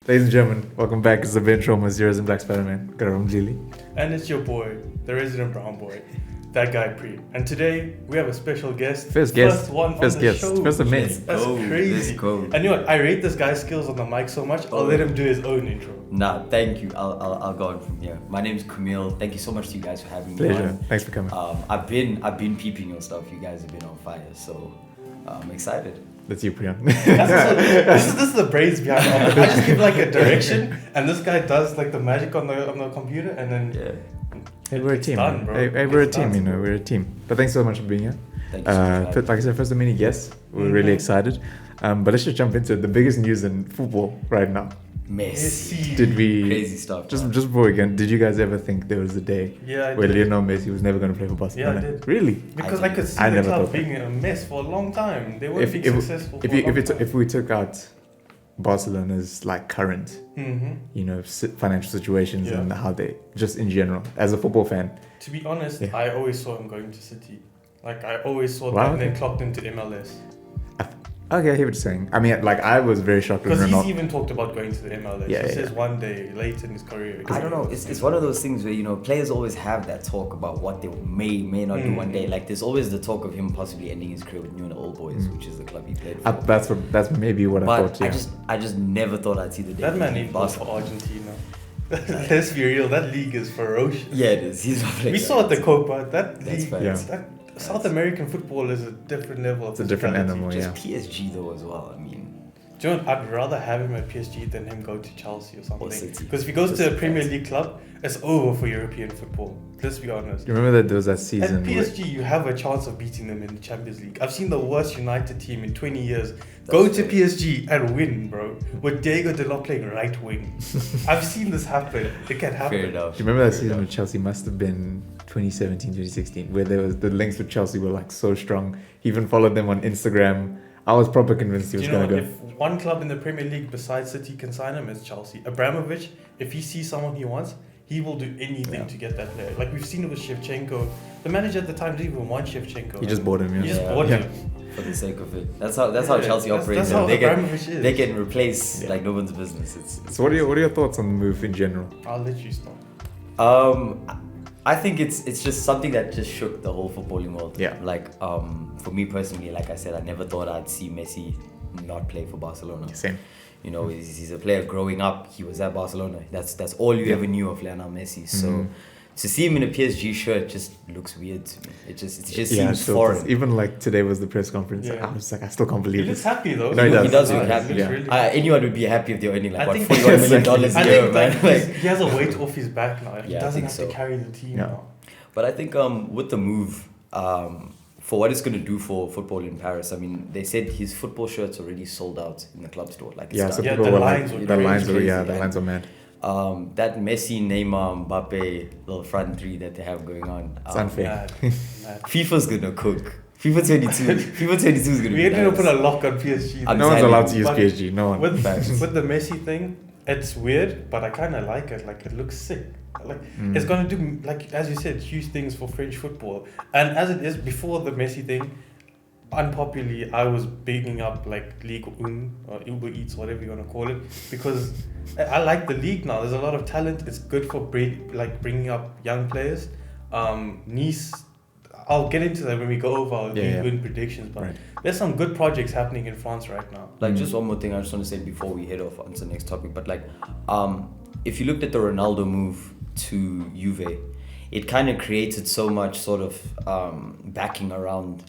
Ladies and gentlemen, welcome back. It's the Ben Trauma Zeros and Black Spider-Man. Garam Lili. And it's your boy, the resident brown boy, that guy Pre. And today we have a special guest. First guest. One First on the guest. show. First of many. That's crazy. Let's go. And you know what? I rate this guy's skills on the mic so much. I'll let him do his own intro. Nah, thank you. I'll go on from here. My name's Camille. Thank you so much to you guys for having me Pleasure. on. Thanks for coming. I've been peeping your stuff. You guys have been on fire, so I'm excited. That's you, Priyan. This is the brains behind it. I just give like a direction, and this guy does like the magic on the computer, and then Yeah. Hey, we're a it's team. done, bro. Hey, we're a It's team, done. we're a team. But thanks so much for being here. Thank you so much. for Like I said, first of many guests. We're really excited. But let's just jump into it. The biggest news in football right now. Messi. Did we... Crazy stuff. Just man. before we get, did you guys ever think there was a day Yeah, I where did. Lionel Messi was never going to play for Barcelona? Yeah, I did. Really? Because I I could see I the never club thought being a mess for a long time. They weren't If- being if- successful If for you, a long time. if we took out Barcelona's like current, financial situations Yeah. and how they just in general as a football fan. To be honest, Yeah. I always saw him going to City. Like I always saw Wow, that and then okay. clocked into MLS. Okay, I hear what you're saying. I mean, like I was very shocked when Because he's Ronaldo. even talked about going to the MLS. Yeah, he yeah, says yeah. one day, late in his career. I don't know. It's one of those things where players always have that talk about what they may not do one day. Like there's always the talk of him possibly ending his career with Newell's Old Boys, which is the club he played for. That's maybe what I But thought. Yeah. I just never thought I'd see the day. That man he ain't played played for Argentina. Let's be real, that league is ferocious. Yeah, it is. He's not playing. We saw at the Copa, that That's league, fact. Yeah. that South American football is a different level of It's a different physicality. animal. Just Yeah. PSG though as well. I mean, Do you know what? I'd rather have him at PSG than him go to Chelsea or something. City. Because if he goes Just to a Premier facts. League club, it's over for European football. Let's be honest. You remember that there was that At season? where- PSG, you have a chance of beating them in the Champions League. I've seen the worst United team in 20 years go to fair. PSG and win, bro. With Diego Dalot playing right wing. I've seen this happen. It can happen. fair enough. Do you remember that Fair season enough. with Chelsea? Must have been 2017, 2016, where there was the links with Chelsea were like so strong. He even followed them on Instagram. I was proper convinced he Do was you know gonna go. if one club in the Premier League besides City can sign him, it's Chelsea. Abramovich, if he sees someone he wants, he will do anything Yeah. to get that player. Like we've seen it with Shevchenko. The manager at the time didn't even want Shevchenko. He just bought him. He Yeah. just Yeah. bought Yeah. him. For the sake of it, that's how Chelsea operates. That's how they Abramovich is. can replace Yeah. like no one's business. It's So what are your thoughts on the move in general? I'll let you start. I think it's just something that just shook the whole footballing world. Yeah. Like for me personally, like I said, I never thought I'd see Messi not play for Barcelona. Same. You know, he's a player growing up. He was at Barcelona. That's all you ever knew of Lionel Messi. So to see him in a PSG shirt just looks weird to me. It just seems still foreign. does. Even like today was the press conference. Yeah. I was like, I still can't He believe looks this. happy though. No, he He does He look does, happy. yeah. Really Anyone would be happy if they were earning like I what think- $41 million a I year, think man. like, he has a weight off his back now. He Yeah, I doesn't think have so. to carry the team Yeah. now. But I think with the move, for what it's going to do for football in Paris, I mean, they said his football shirts already sold out in the club store. Like it's Yeah, done. so Yeah, people the were lines like, were the crazy. lines were Crazy, the yeah. lines were mad. That Messi, Neymar, Mbappe little front three that they have going on. It's unfair. Mad. FIFA's gonna cook. FIFA 22 is gonna We be ain't gonna nice. put a lock on PSG. I'm No one's telling allowed you. to use But PSG. No one. With, Facts. with the Messi thing, it's weird, but I kind of like it. Like it looks sick. Like it's gonna do, like as you said, huge things for French football. And as it is before the Messi thing, unpopularly, I was bigging up like League One or Uber Eats, whatever you wanna call it, because I like the league now. There's a lot of talent. It's good for bringing up young players. Nice. I'll get into that when we go over our Yeah, League yeah. One predictions, but Right. there's some good projects happening in France right now. Like just one more thing I just want to say before we head off onto the next topic, but like if you looked at the Ronaldo move to Juve, it kind of created so much sort of backing around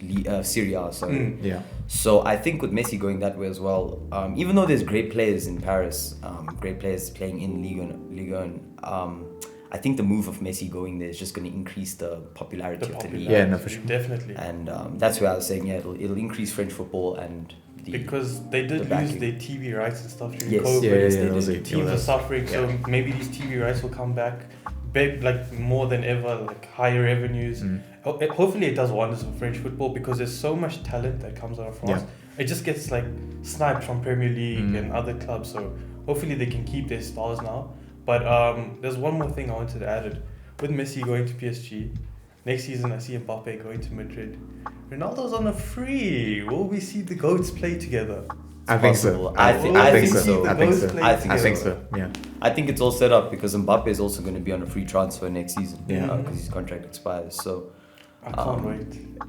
Serie A, sorry. Yeah. So I think with Messi going that way as well, even though there's great players in Paris, great players playing in Ligue 1, I think the move of Messi going there is just going to increase the popularity of the league. Yeah, no, for sure. Definitely. And that's where I was saying, yeah, it'll increase French football and Because they did the lose backing. their TV rights and stuff during Yes. COVID. Yeah, yeah, they those did. are- Teams are suffering, so maybe these TV rights will come back, like more than ever, like higher revenues. Hopefully, it does wonders for French football because there's so much talent that comes out of France. It just gets like sniped from Premier League and other clubs. So hopefully, they can keep their stars now. But there's one more thing I wanted to add. With Messi going to PSG, Next season, I see Mbappe going to Madrid. Ronaldo's on a free. Will we see the goats play together? I think so. I think so. I think so. Both I think I think so. so. Yeah. I think it's all set up because Mbappe is also going to be on a free transfer next season. Yeah. Because his contract expires. So, I can't wait.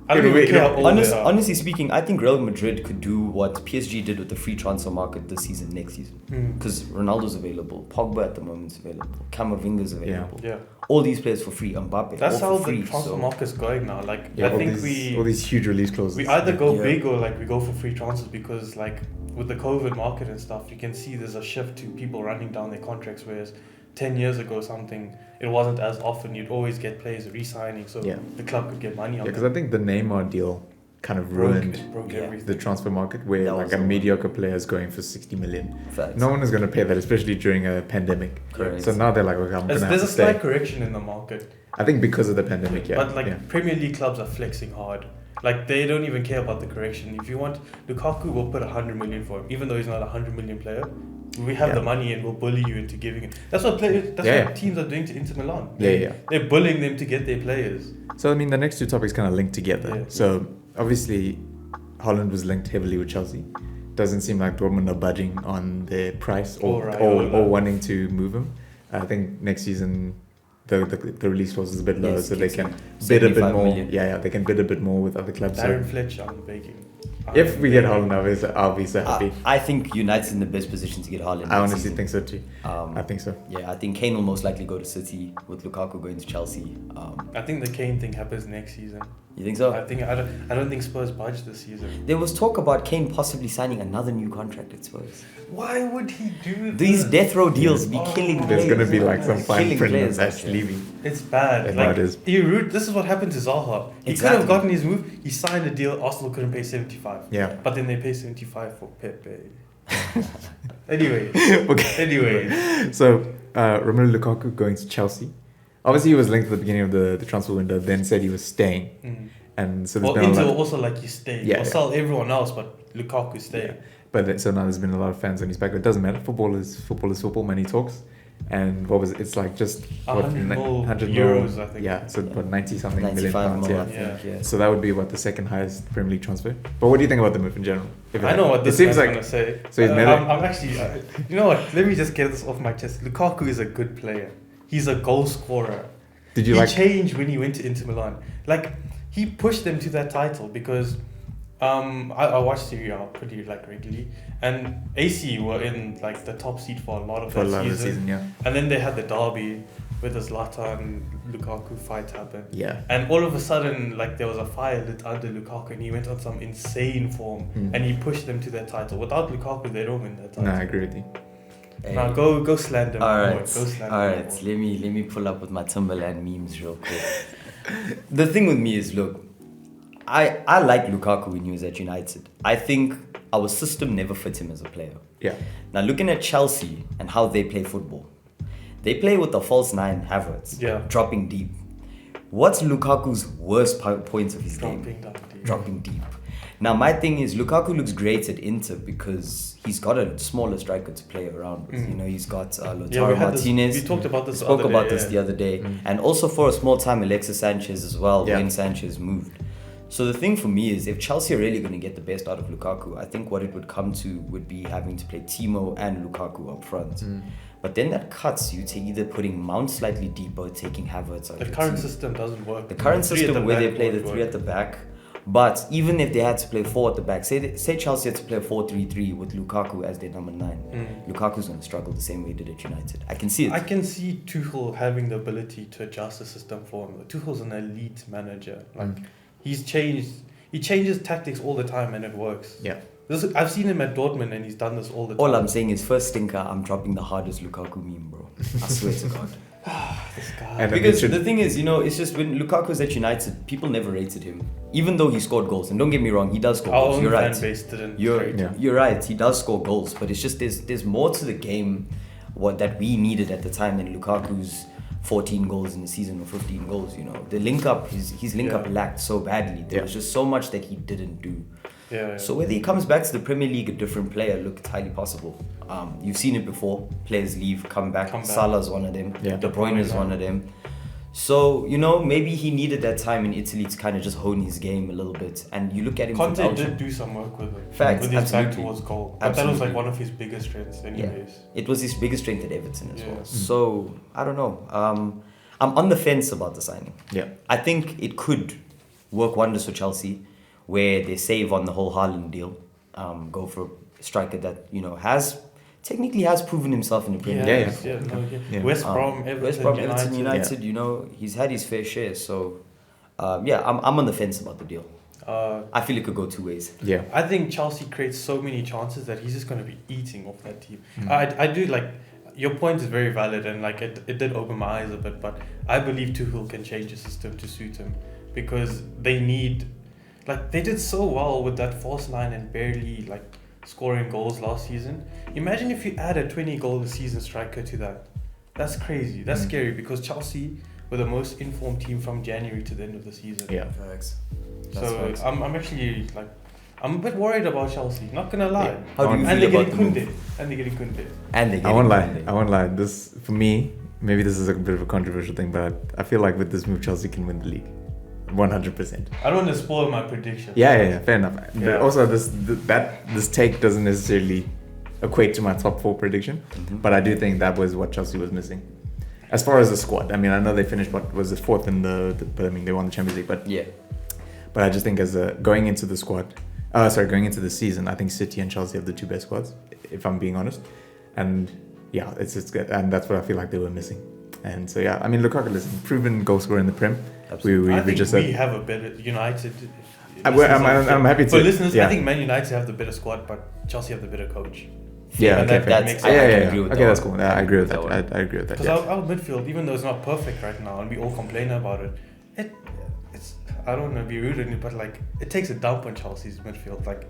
I I don't don't even care how old they are. honestly speaking, I think Real Madrid could do what PSG did with the free transfer market this season, next season. Because Ronaldo's available, Pogba at the moment's available, Camavinga's available. Yeah. All these players for free. Mbappe. That's all how for free, the transfer so- market's going now. Like, Yeah. I all think these, all these huge release clauses. we either go Yeah. big or like we go for free transfers because like with the COVID market and stuff, you can see there's a shift to people running down their contracts. Whereas 10 years ago, it wasn't as often. You'd always get players re-signing, so Yeah. the club could get money Yeah, on because them. I think the Neymar deal kind of ruined Broke Yeah. everything. the transfer market, where That like was a the one. mediocre player is going for 60 million. Facts. No one is going to pay that, especially during a pandemic. Correct. So now they're like, okay, I'm going to have There's to a slight stay. correction in the market. I think because of the pandemic, yeah. But like yeah. Premier League clubs are flexing hard. Like they don't even care about the correction. If you want Lukaku, we'll put 100 million for him, even though he's not a 100 million player. We have Yeah. the money and we'll bully you into giving it. That's what players. That's Yeah. what teams are doing to Inter Milan. Yeah. They're bullying them to get their players. So I mean, the next two topics kind of link together. Yeah. So obviously, Holland was linked heavily with Chelsea. Doesn't seem like Dortmund are budging on their price or Raiola. or wanting to move him. I think next season the release clause is a bit lower, Yes, so they kicks can in bid a bit 75 more. million. Yeah, they can bid a bit more with other clubs. Darren So Fletcher, I'm begging. if we get Holland, I'll be so happy. I think United's in the best position to get Haaland. I next honestly season. think so too. I think so. Yeah, I think Kane will most likely go to City with Lukaku going to Chelsea. I think the Kane thing happens next season. You think so? I don't think Spurs budge this season. There was talk about Kane possibly signing another new contract at Spurs. Why would he do These this? death row deals be Oh, killing There's players. gonna be like some fine Killing print players, that's actually. leaving. It's bad. Yeah, Like it is. This is what happened to Zaha. He could Exactly. have gotten his move. He signed a deal. Arsenal couldn't pay 75. Yeah. But then they pay 75 for Pepe. Anyway. Okay. Anyway. So Romelu Lukaku going to Chelsea. Obviously, he was linked at the beginning of the transfer window. Then said he was staying, Mm. and so there's Well, been a Inter lot. also like you stay. Yeah, Or yeah. sell everyone else, but Lukaku stay. Yeah. But so now there's been a lot of fans on his back. But it doesn't matter. Football is football. Money talks. And what was it? It's like just 100 mil 100 euros, I think. Yeah, so what 90 something million 95 pounds. more, Yeah. I think, yeah. So that would be what the second highest Premier League transfer. But what do you think about the move in general? If I know what it this seems guy's like gonna say. so he's made it- I'm actually. You know what? Let me just get this off my chest. Lukaku is a good player. He's a goal scorer. Did you He like? changed when he went to Inter Milan. Like he pushed them to that title because I watch Serie A pretty like regularly, and AC were in like the top seed for a lot of For a that lot of the season. season, yeah. And then they had the derby where the Zlatan Lukaku fight happened. Yeah. And all of a sudden, like there was a fire lit under Lukaku, and he went on some insane form, and he pushed them to their title. Without Lukaku, they don't win that title. No, I agree with you. Now go slander my boy. Alright, Go slander my alright. boy. Let me pull up with my Timberland memes real quick. The thing with me is, look, I like Lukaku when he was at United. I think our system never fit him as a player. Yeah. Now looking at Chelsea and how they play football, they play with the false nine Havertz, Yeah. dropping deep. What's Lukaku's worst points of his game? Dropping down deep. Dropping deep. Now my thing is Lukaku looks great at Inter because he's got a smaller striker to play around with. Mm. You know, he's got Lautaro Yeah, we had Martinez. this. We talked about this. Spoke the other about day, this yeah. the other day, Mm. and also for a small time Alexis Sanchez as well Yeah. when Sanchez moved. So the thing for me is if Chelsea are really going to get the best out of Lukaku, I think what it would come to would be having to play Timo and Lukaku up front. Mm. But then that cuts you to either putting Mount slightly deeper, taking Havertz out. The your current team. system doesn't work. The current Three at system the where they back play the won't three work. at the back. But even if they had to play four at the back, say Chelsea had to play 4-3-3 with Lukaku as their number 9, Mm. Lukaku's going to struggle the same way he did at United. I can see it. I can see Tuchel having the ability to adjust the system for him. Tuchel's an elite manager. Like Mm. he changes tactics all the time and it works. Yeah. I've seen him at Dortmund and he's done this all the time. All I'm saying is first stinker, I'm dropping the hardest Lukaku meme, bro. I swear to God. This guy. And then Because it should- the thing is, you know, it's just when Lukaku was at United, people never rated him. Even though he scored goals. And don't get me wrong, he does score Our goals. own You're fan right. base didn't You're, rate him. you're right. He does score goals. But it's just there's more to the game what that we needed at the time than Lukaku's 14 goals in the season or 15 goals, you know. The link up, his link up Yeah. lacked so badly. There Yeah. was just so much that he didn't do. Yeah. So whether he comes back to the Premier League a different player, look, it's highly possible. You've seen it before. Players leave, come back. Come back. Salah's one of them. Yeah. De Bruyne is one of them. So, you know, maybe he needed that time in Italy to kind of just hone his game a little bit. And you look at him Conte from did do some work with it. Facts, with his back absolutely. towards goal. But that was Absolutely. like one of his biggest strengths, anyways. It was his biggest strength at Everton as Yeah. well. So, I don't know. I'm on the fence about the signing. Yeah. I think it could work wonders for Chelsea, where they save on the whole Haaland deal, go for a striker that, you know, technically has proven himself in the Premier League. Yeah. West Brom, Everton, West Brom, United. Everton, United, you know, he's had his fair share. So, I'm on the fence about the deal. I feel it could go two ways. Yeah. I think Chelsea creates so many chances that he's just going to be eating off that team. Mm. I do like, your point is very valid, and like it did open my eyes a bit, but I believe Tuchel can change the system to suit him, because they need, like, they did so well with that false line and barely like scoring goals last season. Imagine if you add a 20 goal a season striker to that. That's crazy. That's scary, because Chelsea were the most informed team from January to the end of the season. Yeah. So I'm actually like, I'm a bit worried about Chelsea. Not gonna lie. Yeah. How do you And feel they're about getting the move? Kunde. And they're getting Kunde. And they I won't lie. This, for me, maybe this is a bit of a controversial thing, but I feel like with this move, Chelsea can win the league. 100%. I don't want to spoil my prediction. Yeah, fair enough. Yeah. But also, this take doesn't necessarily equate to my top 4 prediction, but I do think that was what Chelsea was missing. As far as the squad, I mean, I know they finished what was it, 4th in but I mean they won the Champions League. But Yeah. but I just think as going into the squad, going into the season, I think City and Chelsea have the 2 best squads, if I'm being honest. And yeah, it's good, and that's what I feel like they were missing. And so yeah, I mean, Lukaku, listen, proven goal scorer in the Prem. Absolutely. I We think just we said. have a better United. I'm happy to. For listeners, yeah. I think Man United have the better squad, but Chelsea have the better coach. Yeah, And okay, that fair. makes I sense. can agree with okay, that that's one. cool. I agree with That that. one. I agree with that. Because Yeah. our midfield, even though it's not perfect right now, and we all complain about it, it's I don't want to be rude in it, but like it takes a dump on Chelsea's midfield. Like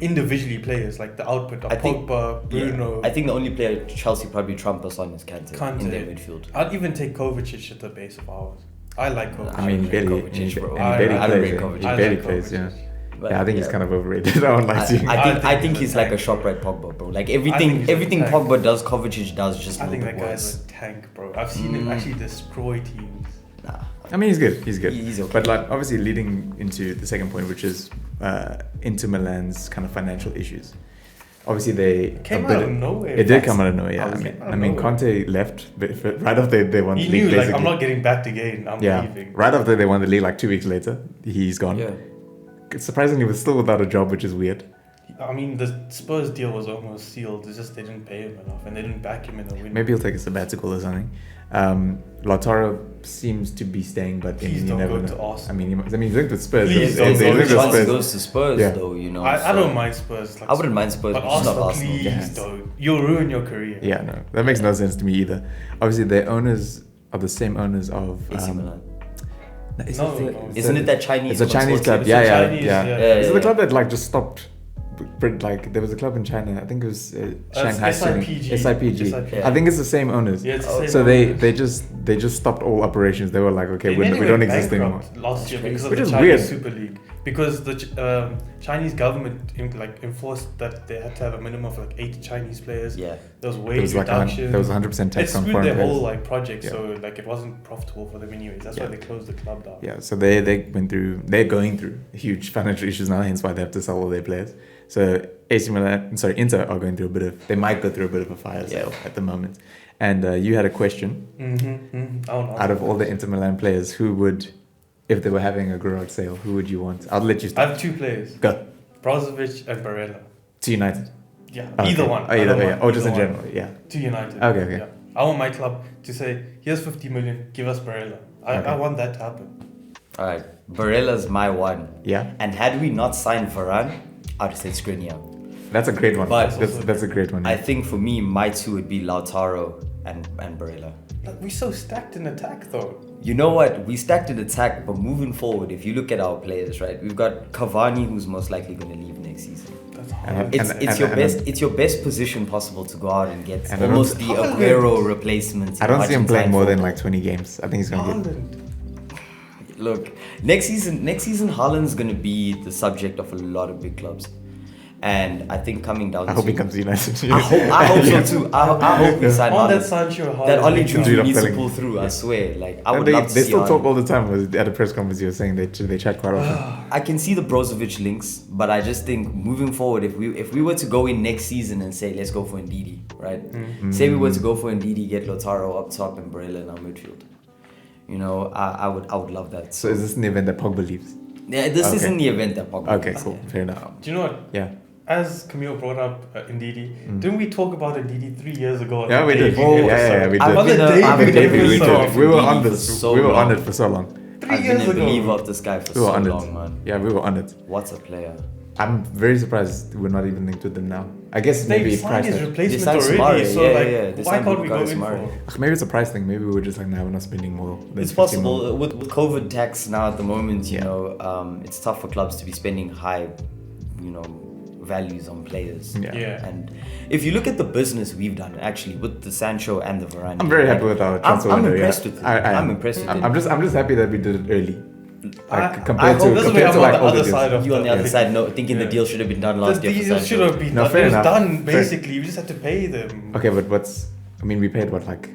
individually players, like the output of I think- Pogba, Bruno. I think the only player Chelsea probably trump us on is Kante in their midfield. I'd even take Kovacic at the base of ours. I like Kovacic. I mean, I don't barely, rate Kovacic, bro. he I barely don't plays. rate Yeah. Kovacic. He I barely like plays. Kovacic. Yeah. But Yeah, I think he's kind of overrated. I don't like to. I think he's he's a like a tank. ShopRite Pogba, bro. Like I think everything he's a tank. Pogba does, Kovacic does just a I think little that bit guy's worse. a tank, bro. I've seen him actually destroy teams. Nah. I mean, he's good. He's good. He's okay. But like, obviously, leading into the second point, which is Inter Milan's kind of financial issues. Obviously, they Came a bit out of nowhere. It did come out of nowhere. Yeah, Came out of I mean, nowhere. Conte left right after they won He the league. knew, like, Basically, I'm not getting backed again. I'm yeah, leaving. right after they won the league, like 2 weeks later, he's gone. Yeah. Surprisingly, was still without a job, which is weird. I mean, the Spurs deal was almost sealed. It's just they didn't pay him enough, and they didn't back him in the win. Maybe he'll take a sabbatical or something. Lautaro seems to be staying, but Please you don't never go know. to Arsenal. I mean, he's linked with Spurs. Please They- don't they go linked to with Once he Spurs. goes to Spurs, Yeah. though, you know. I so- don't mind Spurs. Like, I wouldn't mind Spurs, but but just not Arsenal, Arsenal. please Yeah. don't. You'll ruin your career. Yeah, no, that makes no sense to me either. Obviously, their owners are the same owners of. AC Milan. No, it's No, not the- no. it's Isn't the- it that Chinese? It's a Chinese consortium? club. It's Yeah, a yeah, Chinese, yeah. yeah. Is it Yeah. the club that like just stopped? Like there was a club in China. I think it was Shanghai. SIPG. SIPG. SIPG. I think it's the same owners. Yeah, it's the Oh, same So owners. they just stopped all operations. They were like, okay, They we nearly don't went exist anymore. bankrupt last year because of Which the is Chinese weird. Super League. Because the Chinese government enforced that they had to have a minimum of like 8 Chinese players. Yeah. There was There wage was like reduction. there was 100% It tax on screwed foreign their players. whole like project, Yeah. so like it wasn't profitable for them anyways. That's why Yeah. they closed the club down. Yeah, so they're going through huge financial issues now, hence why they have to sell all their players. So Inter are going through they might go through a bit of a fire sale at the moment. And you had a question. Out of all the Inter Milan players, who would, if they were having a garage sale, who would you want? I'll let you I start. have 2 players, Go Brozovic and Barella. to United. Yeah, Okay. either one. Oh, I either don't way. mind Or just in either one. general. Yeah. To United. Okay. Yeah. I want my club to say, here's 50 million, give us Barella. I Okay. want that to happen. All right. Barella's my one. Yeah. And had we not signed Varane, I'd have said Skriniar. That's a great one. But- That's a great one. I Yeah. think for me, my 2 would be Lautaro and Barella. Like, we're so stacked in attack though. You know what? We stacked in attack, but moving forward, if you look at our players, right, we've got Cavani, who's most likely going to leave next season. That's And hard. It's your best position possible to go out and get And I don't- almost the Haaland. Aguero replacement. I don't see him playing Argentine more than football. like 20 games. I think he's going to get. Haaland. Look, next season, Haaland's gonna be the subject of a lot of big clubs, And I think coming down I hope to... he comes to United. I hope so too. I hope we sign On that Haaland. Sancho, That Haaland, Oli guy. Juju needs to telling pull me. through, I swear. Like, I And would they, love to they see still Haaland. talk all the time. At a press conference, you were saying they chat quite often. I can see the Brozovic links, but I just think moving forward, if we were to go in next season and say let's go for Ndidi, right? Say we were to go for Ndidi, get Lautaro up top and Barella in our midfield. You know, I would love that. So is this an event that Pogba leaves? Yeah, this Okay. isn't the event that Pogba. Okay, is, cool. yeah. Fair enough. Do you know what? Yeah. As Camille brought up Ndidi, didn't we talk about Ndidi 3 years ago? on Yeah, the we did. debut Yeah, we episode? did. On the I've debut been a We believer episode. of we were Ndidi on for this. so We were on long. it for so long. 3 I've years been a ago. believer of this guy for We were so on long, it. man. Yeah, we were on it. What's a player? I'm very surprised we're not even linked with them now. I guess They maybe signed price his tag. replacement They signed already, Samari, so yeah, like, yeah, they why signed can't we go Bukayo in Samari. for? Maybe it's a price thing. Maybe we were just like, nah, we're not spending more. Than It's 50 mil. possible with COVID tax now at the moment. You Yeah. know, it's tough for clubs to be spending high, you know, values on players. Yeah. And if you look at the business we've done actually with the Sancho and the Varane, I'm very happy with our transfer I'm window. impressed yeah. with it. I I'm am. impressed with it. I'm just happy that we did it early. I Compared hope to this is where I'm on like the all other deals. side of You on the other Yeah. side, no, thinking the Yeah. deal should have been done The last year. deal for should Sancho. have been No, done. fair It was enough. done Fair- basically. We just had to pay them. Okay, but we paid what, like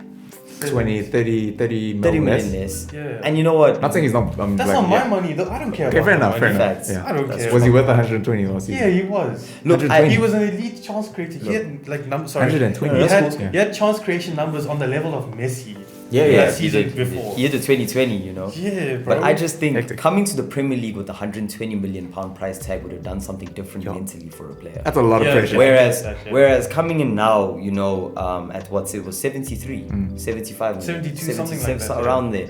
20, 30 30 million million less? less. Yeah. And you know what? Not saying he's not. That's like, not my yeah. money though. I don't care Okay, about fair my enough, fair money. enough. Facts. Yeah. I don't That's care. Was he about worth my money. 120 last season? Yeah, he was. Look, 120. He was an elite chance creator. He had like sorry. 120. He That's had, cool. Yeah. he had chance creation numbers on the level of Messi. Yeah, that yeah, he season did, before. He had the 2020, you know. Yeah, bro. But I just think Hectic. coming to the Premier League with a 120 million pound price tag would have done something different Yo. mentally for a player. That's a lot of Yeah, pressure. yeah. Whereas, That's it. whereas coming in now, you know, at what's it was 73, 75, million, 72, something like that, so yeah. around there.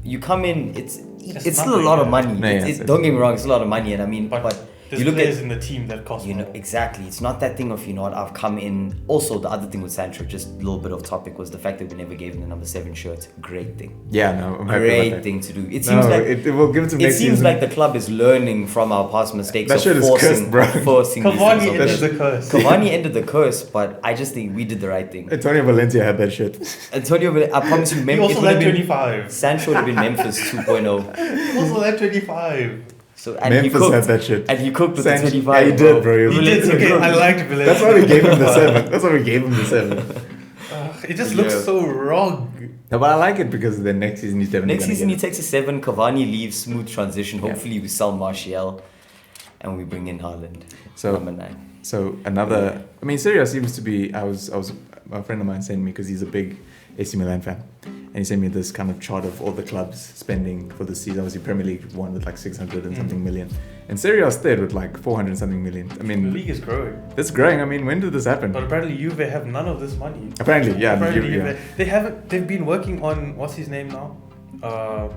You come in, it's It's still a nothing, lot of yeah. money. No, yeah, Don't get me wrong, it's a lot of money, and I mean, But but there's you look players at in the team that cost you know more. exactly. It's not that thing of you know what I've come in. Also, the other thing with Sancho, just a little bit of topic, was the fact that we never gave him the number 7 shirt. Great thing. Yeah, no, I'm happy Great about that. thing to do. It No, seems like it will give it to it next seems season. like the club is learning from our past mistakes. That of shit is forcing, cursed, bro. of forcing these Cavani things on ended them. the curse. Cavani ended the curse, but I just think we did the right thing. Antonio Valencia had that shit. Antonio, I promise you, He Memphis also would have had been 25. Sancho would have been Memphis 2.0. He also had 25. So and he Memphis cooked, had that shit. and he cooked with Sancho- the 25. Yeah, he did, bro. He did. Okay, I liked Valencia. That's why we gave him the 7. That's why we gave him the 7. It just looks Yeah. so wrong. No, but I like it because the next season he's definitely Next gonna season he get it. takes a 7. Cavani leaves, smooth transition. Yeah. Hopefully we sell Martial, and we bring in Haaland. So- number 9. So another, I mean, Serie A seems to be. I was a friend of mine sent me because he's a big AC Milan fan, and he sent me this kind of chart of all the clubs spending for the season. Obviously, Premier League won with like 600 and something million, and Serie A third with like 400 something million. I The mean, league is growing. that's growing. I mean, when did this happen? But apparently Juve have none of this money. Apparently, yeah. Apparently yeah. They haven't. They've been working on what's his name now,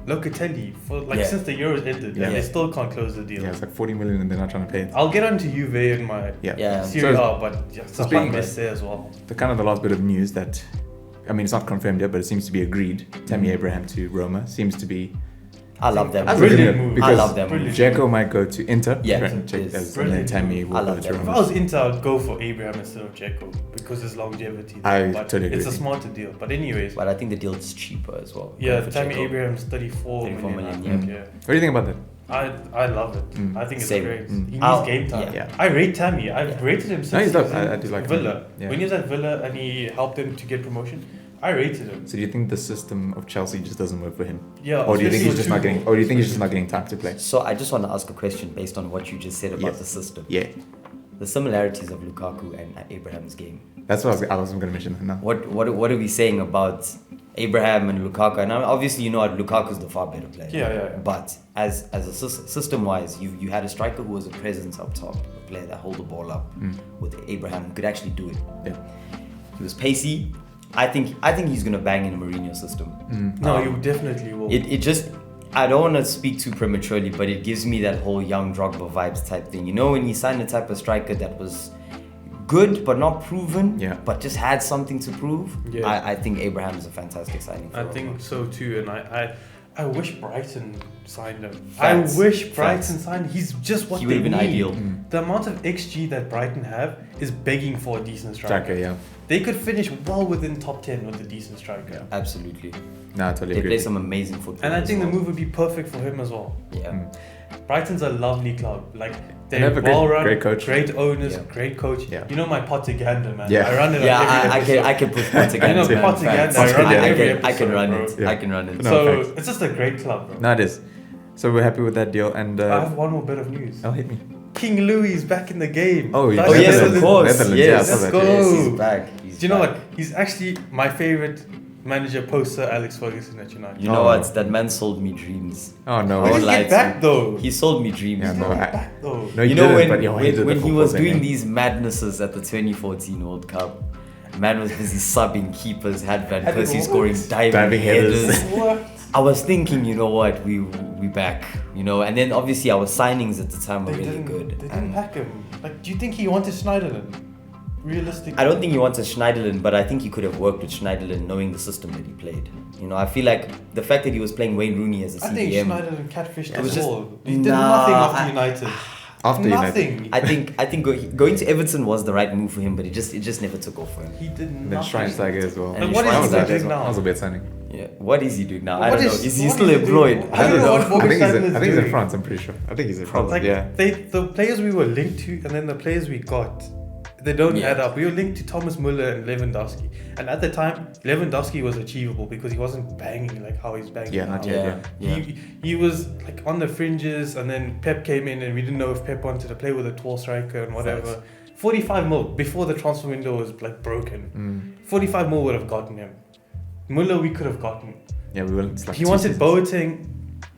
Locatelli for like Yeah. since the Euros ended. Yeah. And they still can't close the deal. Yeah, it's like 40 million, and they're not trying to pay it. I'll get onto Juve in my Yeah. Yeah. Serie So A, but yeah, it's a speaking hot of- mess there as well. the kind of the last bit of news that, I mean, it's not confirmed yet, but it seems to be agreed. Tammy Abraham to Roma seems to be. I love them. That's a Brilliant good move. because I love them. Brilliant. Dzeko might go to Inter. Yeah, right, it is. and then Brilliant. Tammy will I go love to them. If Roma. I was Inter, I'd go for Abraham instead of Dzeko because his longevity. I but totally agree It's a with you. smarter deal. But anyways, But I think the deal is cheaper as well. yeah, for Tammy Dzeko. Abraham's 34 34 million. million, I think, What do you think about that? I love it. Mm. I think it's Same. great. Mm. He needs I'll- game time. yeah. I rate Tammy. I've Yeah. rated him since No, he's he was dope. I in do like Villa. him. Yeah. When he was at Villa and he helped them to get promotion, I rated him. So do you think the system of Chelsea just doesn't work for him, Yeah. or do you think especially he's just not with getting, Tuchel. or do you think he's just not getting time to play? So I just want to ask a question based on what you just said about Yeah. the system. Yeah, The similarities of Lukaku and Abraham's game. that's what I was going to mention that now. What are we saying about Abraham and Lukaku? And obviously, you know what, Lukaku's the far better player. Yeah. But as a system wise, you had a striker who was a presence up top, a player that hold the ball up. With Abraham, who could actually do it. Yeah. He was pacey. I think he's gonna bang in a Mourinho system. No, you definitely will. It just, I don't want to speak too prematurely, but it gives me that whole young Drogba vibes type thing. You know, when you sign the type of striker that was good but not proven, Yeah. but just had something to prove. Yeah. I think Abraham is a fantastic signing. For I Roma. think so too, and I wish Brighton signed him. Facts. I wish Brighton Facts. signed. He's just what he they would have been need. ideal. The amount of XG that Brighton have is begging for a decent striker. Striker, yeah. They could finish well within top 10 with a decent striker. Absolutely, No, I totally they agree. play some amazing football. And I as think well. the move would be perfect for him as well. Yeah. Brighton's a lovely club. Like They they're have a well run, great coach. great owners, Yeah. great coach. Yeah. You know my Pottiganda, man. Yeah. I run it. Yeah, on every I can push Potts again. You know, man. Potts again, Facts. I run it Yeah. every I can episode, run bro. it. Yeah. I can run it. No, So facts. it's just a great club, bro. No, it is. So we're happy with that deal, and I have one more bit of news. oh, hit me. King Louis is back in the game. Oh, yeah. That's Oh yes, Netherlands. of course. Netherlands, Yes, yeah, I saw Let's that, go. Yes, he's back. He's Do you know back. what? He's actually my favorite manager post Sir Alex Ferguson at United. You know Oh. what? That man sold me dreams. Oh no, I He won't didn't lie get to back you. though. He sold me dreams. Yeah, He's no, not I- back though. no, he You know didn't, when but yo, he did the when he football was thing, doing eh? these madnesses at the 2014 World Cup, man was busy subbing keepers, had Van Had Persie what? scoring diving Diving headers. headers. What? I was thinking, you know what, we back, you know, and then obviously our signings at the time were They really didn't. good. They didn't And pack him. Like, do you think he wanted Schneiderlin? Realistically, I don't think he wanted Schneiderlin, but I think he could have worked with Schneiderlin knowing the system that he played. You know, I feel like the fact that he was playing Wayne Rooney as a I think CDM. Schneiderlin catfished It was us just- all. He did Nah, nothing after I- United. After nothing. I think going to Everton was the right move for him, but it just never took off for him. He did And then nothing. Schweinsteiger as well. And what That is was he that doing as well. now? That was a bad signing. Yeah. What is he doing now? What I don't know. is- Is he what still is he employed? doing? I don't know. what I think he's Schneiderlin in, is I think he's in doing. France. I'm pretty sure. I think he's in France. Like Yeah. the players we were linked to, and then the players we got, they don't Yeah. add up. We were linked to Thomas Müller and Lewandowski, and at the time, Lewandowski was achievable because he wasn't banging like how he's banging Yeah, now. not yet. Yeah. He was like on the fringes, and then Pep came in, and we didn't know if Pep wanted to play with a tall striker and whatever. Facts. 45 mil before the transfer window was like broken. Mm. 45 mil would have gotten him. Müller we could have gotten. Yeah, we were. It's like He 2 wanted seasons. Boateng,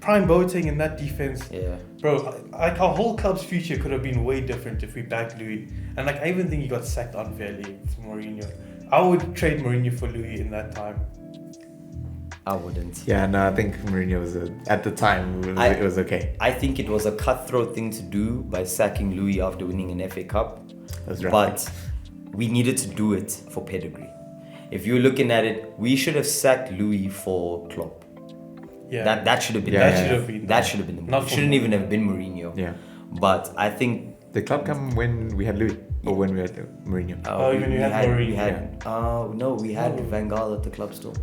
prime Boateng in that defense. Yeah. Bro, like our whole club's future could have been way different if we backed Louis. And like I even think he got sacked unfairly for Mourinho. I would trade Mourinho for Louis in that time. I wouldn't. Yeah, no, I think Mourinho was at the time it was okay. I think it was a cutthroat thing to do by sacking Louis after winning an FA Cup, It was rough. but we needed to do it for pedigree. If you're looking at it, we should have sacked Louis for Klopp. Yeah. That should have been Yeah, the that yeah, should have been. that should have been the move. Not It for shouldn't Mourinho. even have been Mourinho. Yeah, But I think the club come when we had Louis or when we had Mourinho. Oh, even you had Mourinho. We had no, we had Oh. Van Gaal at the club still.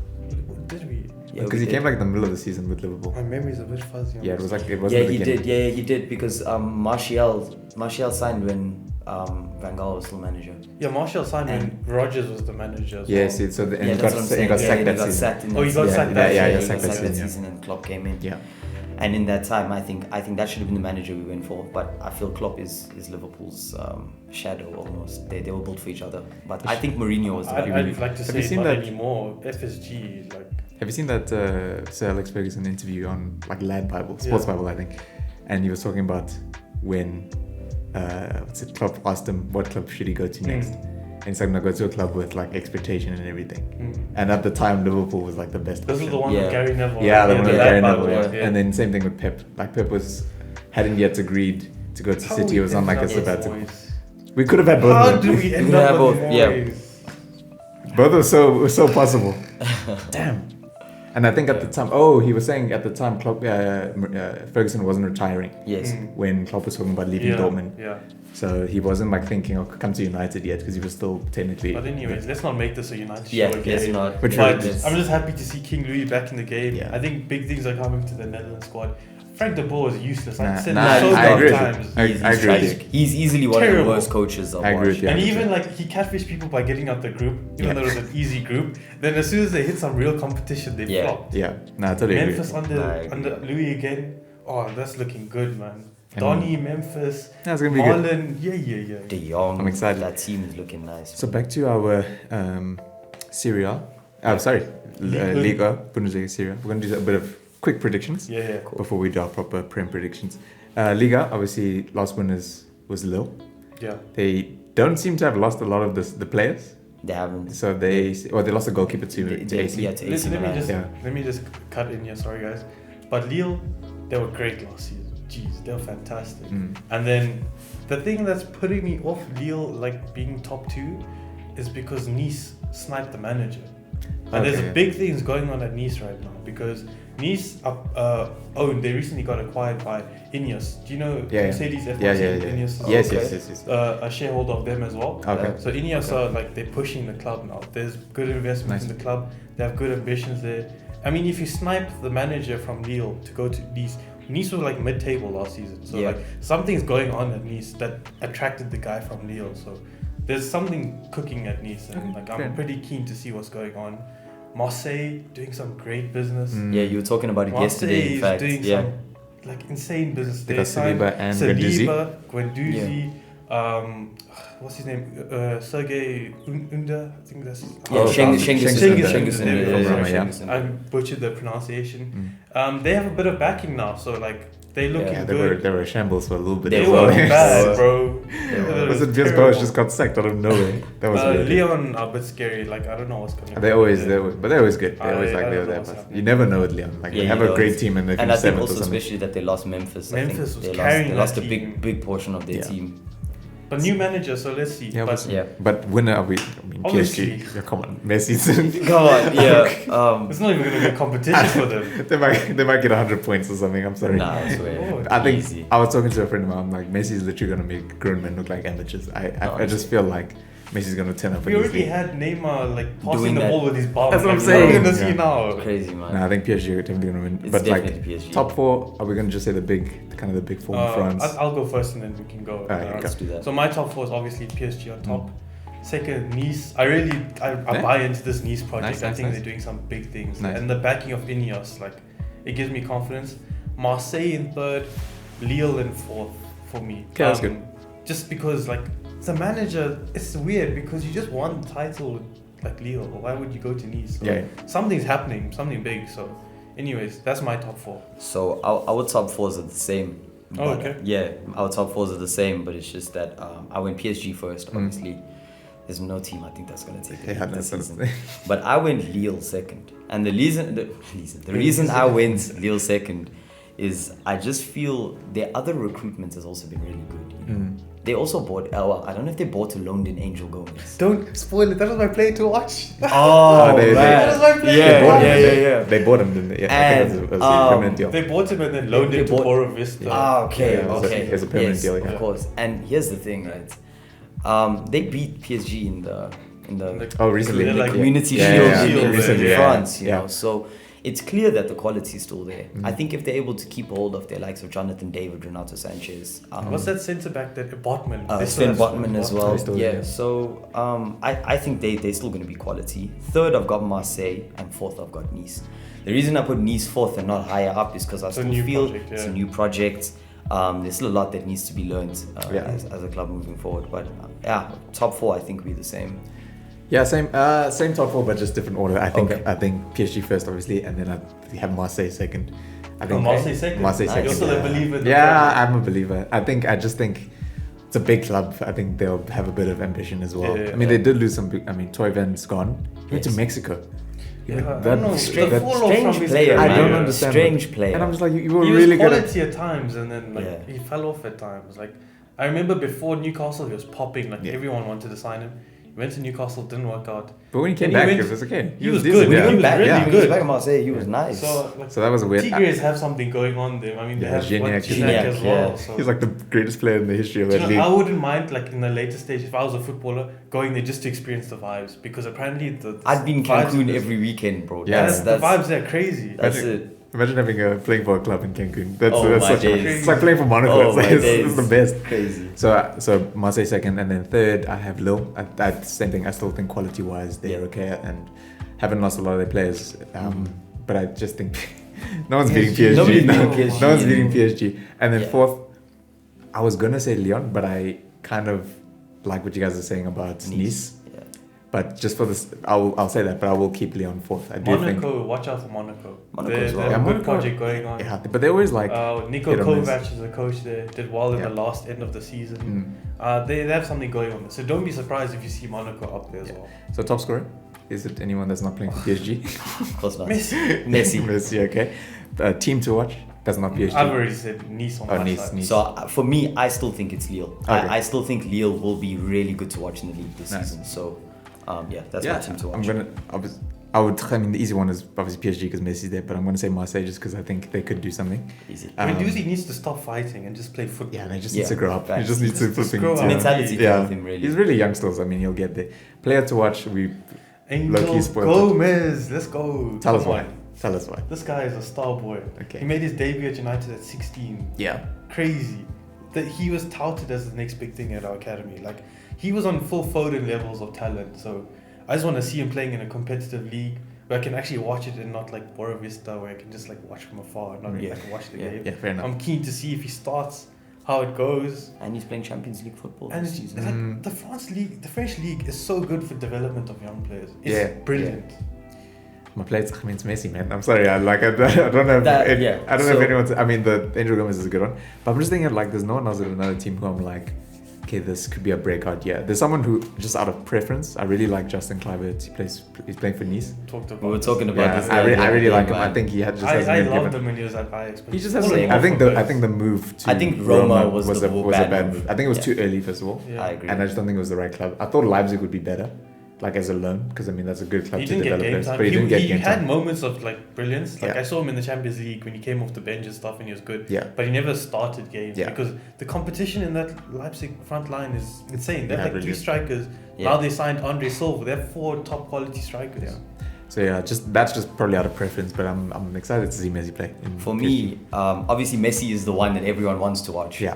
Did we? Yeah, Because we he did. came like in the middle of the season with Liverpool. My memory's a bit fuzzy. on Yeah, it this. was like it wasn't Yeah, the he beginning. did. Yeah, he did because Martial signed when Van Gaal was still manager. Yeah, Martial signed when And- Rogers was the manager as Yeah, well. see, so the, and Yeah, he that's got, what I'm he saying. got Yeah, sacked he that got season. sacked in Oh, he that got season. sacked that Yeah, season. yeah, he sacked got that sacked that season, season and Klopp came in. Yeah. And in that time, I think that should have been the manager we went for. But I feel Klopp is Liverpool's shadow almost. They were built for each other. But I think Mourinho was the I'd right like to Have say you it's seen not that- anymore. FSG, like Have you seen that Sir Alex Ferguson interview on like Lad Bible, Sports Yeah. Bible, I think, and he was talking about when Klopp asked him what club should he go to next, and he's like, "I'm gonna go to a club with like expectation and everything." And at the time, Liverpool was like the best. This is option. the one Yeah. with Gary Neville. Yeah, the one with Yeah, Gary that Neville. one, Yeah. And then same thing with Pep. Like Pep hadn't yet agreed to go to How City. we It was on like a ended up with sabbatical. Moyes? We could have had both. How of them. do we end Yeah, up with both, yeah. Moyes? Both were so possible. Damn. And I think at the time, he was saying at the time, Klopp, Ferguson wasn't retiring Yes. when Klopp was talking about leaving Dortmund. Yeah. So he wasn't like thinking, "Oh, come to United" yet, because he was still technically. But anyways, let's not make this a United Yeah, show again. let's not. But But let's- I'm just happy to see King Louis back in the game. Yeah. I think big things are coming to the Netherlands squad. Frank de Boer is useless. Nah, I've said nah, that so I many agree with you. times. I He's agree with tragic. He's easily one of Terrible. the worst coaches I've I agree with watched. you. And Yeah, even sure. like he catfished people by getting out the group, even Yeah. though it was an easy group. Then as soon as they hit some real competition, they Yeah. flopped. Yeah, no, I totally agree. Memphis I agree. under Louis again. Oh, that's looking good, man. And- Donny, Memphis, That's gonna be good. Holland. Yeah. De Jong. I'm excited. That team is looking nice. So back to our Serie A. Liga, Bundesliga, Serie A. We're gonna do a bit of quick predictions Yeah. before we do our proper Prem predictions. Liga, obviously, last winners was Lille. Yeah. They don't seem to have lost a lot of the players. They haven't. So they lost a goalkeeper to AC. Yeah, to AC Let me Milan. just Yeah. let me just cut in here. Sorry, guys. But Lille, they were great last season. Jeez, they were fantastic. Mm. And then the thing that's putting me off Lille like being top 2 is because Nice sniped the manager. And there's Okay. big things going on at Nice right now because Nice they recently got acquired by Ineos. Do you know Yeah, yeah. Mercedes F1 Yeah. Ineos? Yes, Okay. yes. A shareholder of them as well. Okay. So Ineos are like they're pushing the club now. There's good investments Nice. in the club. They have good ambitions there. I mean, if you snipe the manager from Lille to go to Nice, Nice were like mid-table last season. So Yeah. like something's going on at Nice that attracted the guy from Lille. So there's something cooking at Nice, and like I'm pretty keen to see what's going on. Marseille doing some great business. Yeah, you were talking about it Marseille yesterday. In is fact, doing yeah. some like insane business. They got Saliba and Guendouzi. What's his name? Sergey Unda. I think that's. Yeah, Cengiz There we go. from Roma, yeah. Cengiz. I butchered the pronunciation. They have a bit of backing now, so like they looking Yeah, good. they were a shambles for a little bit. They as They well. were bad, Yeah. bro. Was it Villas Boas just got sacked out of nowhere? That was weird. Leon are a bit scary. Like I don't know what's going on. They're always but they're always good. They're always I like don't they're know there. what's But happening. you never know with Leon. Like Yeah, they have you a don't. great team and they And I think seventh or also something. especially that they lost Memphis. Memphis I was think carrying they lost that a team. big portion of their Yeah. team. But new manager, so let's see. Yeah, but Yeah. But winner are we? I mean, Obviously. PSG. Yeah, come on, Messi. Come on, yeah. it's not even going to be a competition for them. they might get 100 points or something. I'm sorry. Nah, I swear. Oh, I think Easy. I was talking to a friend of mine. I'm like, Messi's literally gonna make grown men look like amateurs. I just feel like Messi's gonna turn up. We already had Neymar like passing Doing the that. ball with his bum. That's what I'm Like, saying. What are we going to Yeah. see now? Crazy, man. No, I think PSG are definitely gonna win. It's but like definitely PSG. top four, are we gonna just say the big four in France? I'll go first and then we can go. Alright, Let's do that. So my top four is obviously PSG on top. Second, Nice. I Yeah. buy into this Nice project. Nice, I nice, think nice. they're doing some big things. Nice. And the backing of Ineos, like, it gives me confidence. Marseille in third, Lille in fourth for me. Okay, that's good. Just because, like, the manager, it's weird because you just won the title with, like, Lille. Why would you go to Nice? So Yeah. something's happening, something big. So, anyways, that's my top four. So our top fours are the same. Oh, But, okay. Yeah, our top fours are the same, but it's just that I went PSG first. Obviously, there's no team I think that's gonna take it Yeah, this that's season. But I went Lille second, and the reason I went Lille second is I just feel their other recruitment has also been really good. You know? They also bought I don't know if they bought a loaned in Angel Gomez. Don't spoil it. That was my play to watch. Oh, they- That was my play. Yeah, They bought yeah, him. yeah, yeah. They bought him, didn't they? Yeah, I think it was a permanent deal. They bought him and then loaned They him to bought- Bora Vista. Ah, okay, Yeah, it was a- okay. it was a permanent Yes, deal, yeah. of course. And here's the thing, right? They beat PSG in the Oh, recently. They're like Community Yeah, Shield yeah, in recently, yeah. France, you Yeah. know. So it's clear that the quality is still there. Mm. I think if they're able to keep hold of their likes of Jonathan David, Renato Sanchez, What's that centre back that Botman? They still Sven have Botman as well. Still, Yeah. yeah. So I think they're still going to be quality. Third, I've got Marseille, and fourth, I've got Nice. The reason I put Nice fourth and not higher up is because I It's a still new feel project, it's a yeah. new project. There's still a lot that needs to be learned Yeah. as a club moving forward. But yeah, top four I think will be the same. Yeah, same top four, but just different order. I think Okay. I think PSG first, obviously, and then I have Marseille second. I think Marseille second. Marseille Nice. second. You're still a yeah. believer in the Yeah, project. I'm a believer. I just think it's a big club. I think they'll have a bit of ambition as well. Yeah, I mean, yeah. they did lose some big. I mean, Toiven's gone. He went to Yes. Mexico. Yeah, I That- don't know. Strange- The fall off from strange his player, career. I man. don't understand. Strange player. And I'm just like, you were He really was good at. quality at times, and then like Yeah. he fell off at times. Like I remember before Newcastle, he was popping. Like Yeah. everyone wanted to sign him. He went to Newcastle, didn't work out. But when he came And he back, went- it was okay. he was decent, good. When Yeah. he came back, really when he good. was back in Marseille, he was nice. So like, So that was a weird. Tigres have something going on there. I mean, they Yeah, have Gignac, Gignac as well. yeah. So. He's like the greatest player in the history of Do that you know, I league. wouldn't mind like in the later stage if I was a footballer going there just to experience the vibes because apparently the I'd be in vibes Cancun is- every weekend, bro. Yeah. the vibes there are crazy. That's Imagine- it. Imagine playing for a club in Cancun. That's Oh, that's my such a, days. it's like playing for Monaco. Oh, it's, my like, it's days. the best. Crazy. So Marseille second, and then third I have Lille. I same thing. I still think quality wise they're Yeah. okay and haven't lost a lot of their players. But I just think no one's beating PSG. PSG. Nobody's No, beating PSG, no one's yeah. beating PSG. And then Yeah. fourth, I was gonna say Lyon, but I kind of like what you guys are saying about Nice. Yeah. But just for this, I'll say that. But I will keep Lyon fourth. I do think. Monaco, watch out for Monaco. Monaco They as well. have a Yeah, good Monaco- project going on. Yeah, but they always like. Nico hit or miss. Kovac is the coach there. Did well in Yeah. the last end of the season. Mm. They have something going on. So don't be surprised if you see Monaco up there as Yeah. well. So top scorer, is it anyone that's not playing for PSG? Of course not. Messi. Messi. Messi, okay. Team to watch, that's not PSG. I've already said Nice on Oh, my Nice, side. Nice. So for me, I still think it's Lille. Okay. I still think Lille will be really good to watch in the league this Nice. season. So yeah, that's my team to watch. I mean, the easy one is obviously PSG because Messi's there, but I'm gonna say Marseille just because I think they could do something. Easy. Guendouzi needs to stop fighting and just play football. Yeah, they just Yeah, need to grow up. facts. He just needs to Just flip grow into up. Mentality Yeah, with him, really. he's really young still. So I mean, he'll get there. Player to watch, we Angel Low-key spoiled it. Gomez, let's go. Tell us Come why. on. Tell us why. This guy is a star boy. Okay. He made his debut at United at 16. Yeah. Crazy. That he was touted as the next big thing at our academy. Like, he was on full Foden levels of talent. So I just want to see him playing in a competitive league where I can actually watch it and not like Bora Vista, where I can just like watch from afar and not really like watch the game. Yeah, fair enough. I'm keen to see if he starts, how it goes. And he's playing Champions League football And this it's season. like the French league is so good for development of young players. It's Yeah. brilliant. My play's it's Messi, man. I'm sorry. I don't know. I don't know if anyone's. I mean, the Angel Gomez is a good one, but I'm just thinking like there's no one else at another team who I'm like, okay, this could be a breakout year. There's someone who just out of preference, I really like Justin Kluivert. He's playing for Nice. We were talking about Yeah, this. I really like him. man. I think he had just. I hasn't been loved given. him when he was at Ajax. But He just he's hasn't. fallen I off think of the move to I think Roma was a bad bad move. move. I think it was Yeah. too early first of all, Yeah. I agree. and I just don't think it was the right club. I thought Leipzig would be better, like as a loan, because I mean that's a good club He to didn't get develop game players, time. but he didn't get he game had time. moments of like brilliance. Like Yeah. I saw him in the Champions League when he came off the bench and stuff, and he was good. Yeah. But he never started games Yeah. because the competition in that Leipzig front line is insane. They have Yeah, like really 3 strikers. Yeah. Now they signed Andre Silva. They have 4 top quality strikers. Yeah. So yeah, that's just probably out of preference, but I'm excited to see Messi play. For me, obviously Messi is the one that everyone wants to watch. Yeah.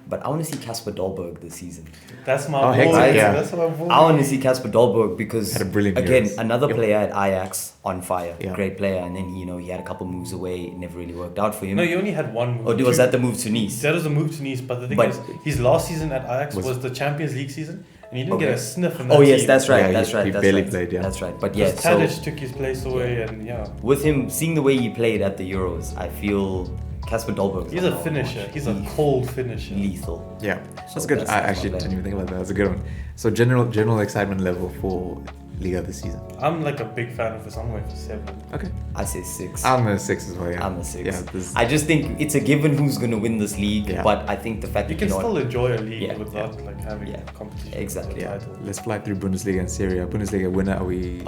But I want to see Kasper Dolberg this season. That's my Oh, boy. hectic, yeah. That's my boy. I want to see Kasper Dolberg because Had a brilliant again Euros. another Yep. player at Ajax on fire, Yeah. great player, and then he had a couple moves away. It never really worked out for him. No, he only had one move. Or was Two- that the move to Nice? That was a move to Nice, but the thing But- is, his last season at Ajax Was- was the Champions League season, and he didn't Okay. get a sniff in that Oh yes, team. that's right. Yeah, that's he right. That's barely right. played, yeah. That's right. But yeah, Because so Tadic took his place away, and yeah. with him seeing the way he played at the Euros, I feel Kasper Dolberg. He's a finisher. He's a cold finisher. lethal. Yeah, that's So good. that's I my actually player. didn't even think about that. That's a good one. So general excitement level for Liga this season. I'm like a big fan of this. I'm going for 7. Okay, I say 6. I'm a 6 as well. Yeah, I'm a 6. Yeah, this, I just think it's a given who's going to win this league, Yeah. but I think the fact You that can you know still enjoy a league Yeah. without like having Yeah. competition. Exactly, For the yeah. title. Let's fly through Bundesliga and Serie A. Bundesliga winner. Are we?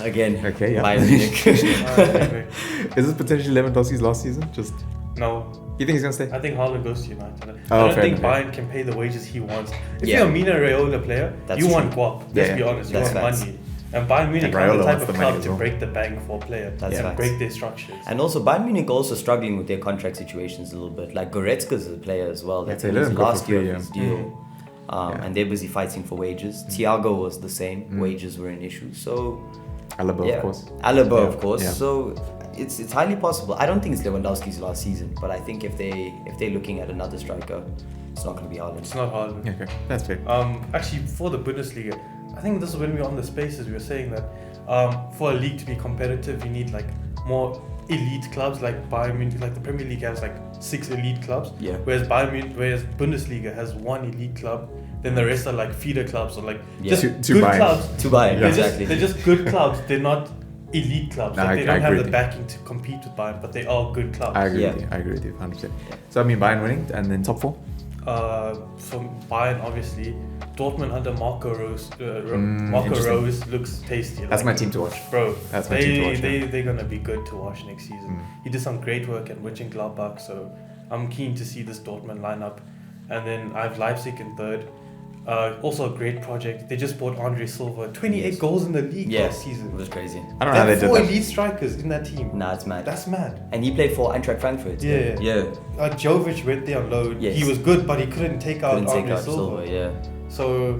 again. Okay, yeah. Bayern Munich. Anyway, Is this potentially Lewandowski's last season? Just no, you think he's gonna stay? I think Haaland goes to United. Oh, I don't fair think enough, Bayern can pay the wages he wants. If Yeah. you're a Mina Raiola player, That's you true. want guap. Let's Yeah, be honest. You that's want facts. money. And Bayern Munich And are Raiola the type wants of the money club as to well. break the bank for a player. That's and facts. break their structures. And also, Bayern Munich also struggling with their contract situations a little bit. Like Goretzka's a player as well. That's Yeah, they let his him go for last year free, of yeah. his deal. Yeah. And they're busy fighting for wages. Thiago was the same. Wages were an issue. So, Alaba, yeah. of course. Alaba, Yeah, of course. yeah. So, it's highly possible. I don't think it's Lewandowski's last season, but I think if they're looking at another striker, it's not going to be Haaland. It's not Haaland. Yeah, okay, that's fair. Actually, for the Bundesliga, I think this is when we were on the spaces, we were saying that for a league to be competitive, you need like more elite clubs like Bayern Munich. Like the Premier League has like 6 elite clubs, Yeah. whereas Bundesliga has 1 elite club. Then the rest are like feeder clubs or like Yeah. just Two good Bayern. clubs. To Bayern, Yeah. exactly. They're just good clubs. They're not elite clubs. No, Like, I they don't have agree the with you. backing to compete with Bayern, but they are good clubs. I agree Yeah. with you. I agree with you 100%. So I mean Bayern winning and then top 4. From Bayern, obviously, Dortmund under Marco Rose. Marco interesting. Rose looks tasty. That's my team to watch. Bro, That's my team to watch, they're gonna be good to watch next season. He did some great work at Mönchengladbach, so I'm keen to see this Dortmund lineup. And then I have Leipzig in third. Also a great project. They just bought Andre Silva. 28 goals in the league Yeah, last season. it was crazy. I don't know how They they have did 4 that. elite strikers in that team. Nah, it's mad. That's mad. And he played for Eintracht Frankfurt. Yeah. Yeah. Jovic went there on loan. Yes. He was good, but he couldn't take out Couldn't take Andre out Silva. Silva, yeah. So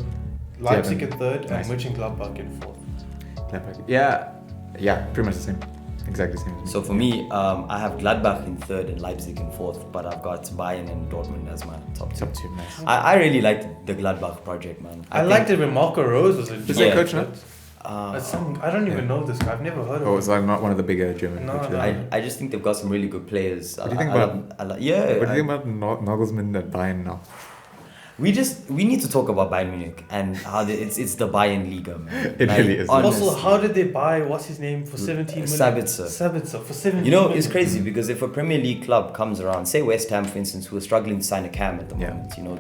Leipzig Yeah, in third nice. and Mönchengladbach in fourth. Yeah, pretty much the same. Exactly the same. So for me, I have Gladbach in third and Leipzig in fourth, but I've got Bayern and Dortmund as my top 2. top 2, nice. I really liked the Gladbach project, man. I liked it when Marco Rose was in Is he that coach now? I don't even know this guy. I've never heard of Oh, him. it's like not one of the bigger German No, coaches. no. I just think they've got some really good players. What do you think about- yeah. What do you think about Nagelsmann at Bayern now? We need to talk about Bayern Munich and how it's the Bayern Liga, man. It really is. honestly. Also, how did they buy what's his name for 17 million? Sabitzer for 17 You know, million. it's crazy because if a Premier League club comes around, say West Ham, for instance, who are struggling to sign a cam at the Yeah. moment, you know,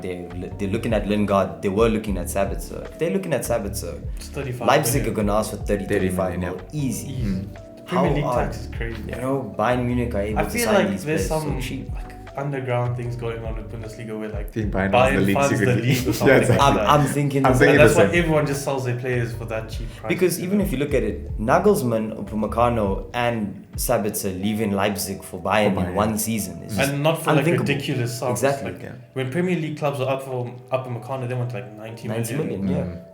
they're looking at Lingard, they were looking at Sabitzer. If they're looking at Sabitzer, It's 35 Leipzig million. are going to ask for 30, 35 million, mil. Easy. Easy. The Premier How League are- tax is crazy. You know, Bayern Munich are able I to feel sign like these there's players some. so cheap. Like, underground things going on with Bundesliga where like Think Bayern Bayern funds the secretly. league or something Yeah, like exactly. that. I'm thinking. I'm the thinking And same. that's why the same. everyone just sells their players for that cheap price. Because even if you look at it, Nagelsmann, Upamecano, and Sabitzer leaving Leipzig for Bayern in Bayern. one season. It's just and not for like unthinkable. ridiculous sums. Exactly. Like, Yeah. when Premier League clubs are up for Upamecano, they want like 90 90 million. million, yeah. Mm.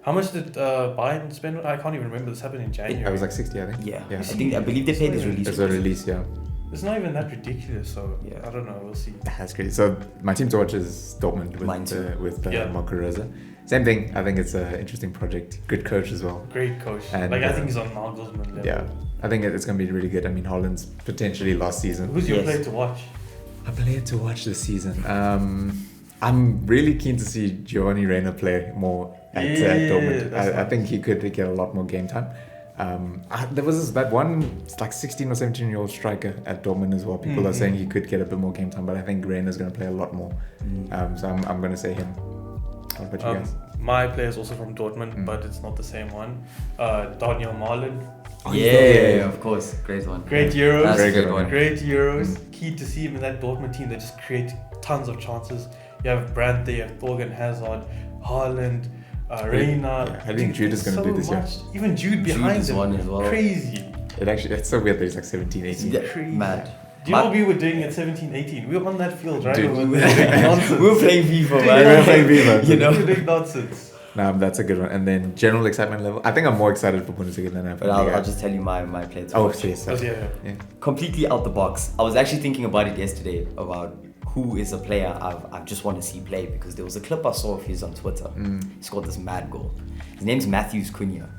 How much did Bayern spend? I can't even remember. This happened in January. It was like 60, I think. Yeah. Yeah. I believe they paid his release. It's a release, yeah. It's not even that ridiculous, so Yeah. I don't know. We'll see. That's great. So my team to watch is Dortmund Mine with too. Yeah. Marco Rose. Same thing. I think it's an interesting project. Good coach as well. Great coach. And, like I think he's on Nagelsmann level. Yeah, I think it's going to be really good. I mean, Holland's potentially last season. Who's your Yes. player to watch? A player to watch this season. I'm really keen to see Giovanni Reina play more at Dortmund. that's I nice. think he could get a lot more game time. There was that one like 16 or 17-year-old striker at Dortmund as well. People are saying he could get a bit more game time, but I think Reina's going to play a lot more. So I'm going to say him. How about you guys? My player is also from Dortmund, but it's not the same one. Daniel Marlin. Yeah, of course. Great one. Great Euros. That's Very a good good one. one. Great Euros. Key to see him in that Dortmund team. They just create tons of chances. You have Brandt there, you have Thorgan Hazard, Haaland, Reina. Yeah, I think Jude is There's gonna do this year. Even Jude behind is him. one as well. Crazy. It's so weird that he's like 17, 18. Yeah, Crazy. mad. Do you know what we were doing at 17, 18? We were on that field, right? Dude. We were doing nonsense. We were playing FIFA, We were man. playing FIFA. You know? We were doing nonsense. That's a good one. And then general excitement level. I think I'm more excited for Bundesliga than ever. But I'll just tell you my play. to Oh, watch. yes. Oh, yeah. Completely out the box. I was actually thinking about it yesterday about who is a player I just want to see play because there was a clip I saw of his on Twitter. He scored this mad goal. His name's Matthews Cunha.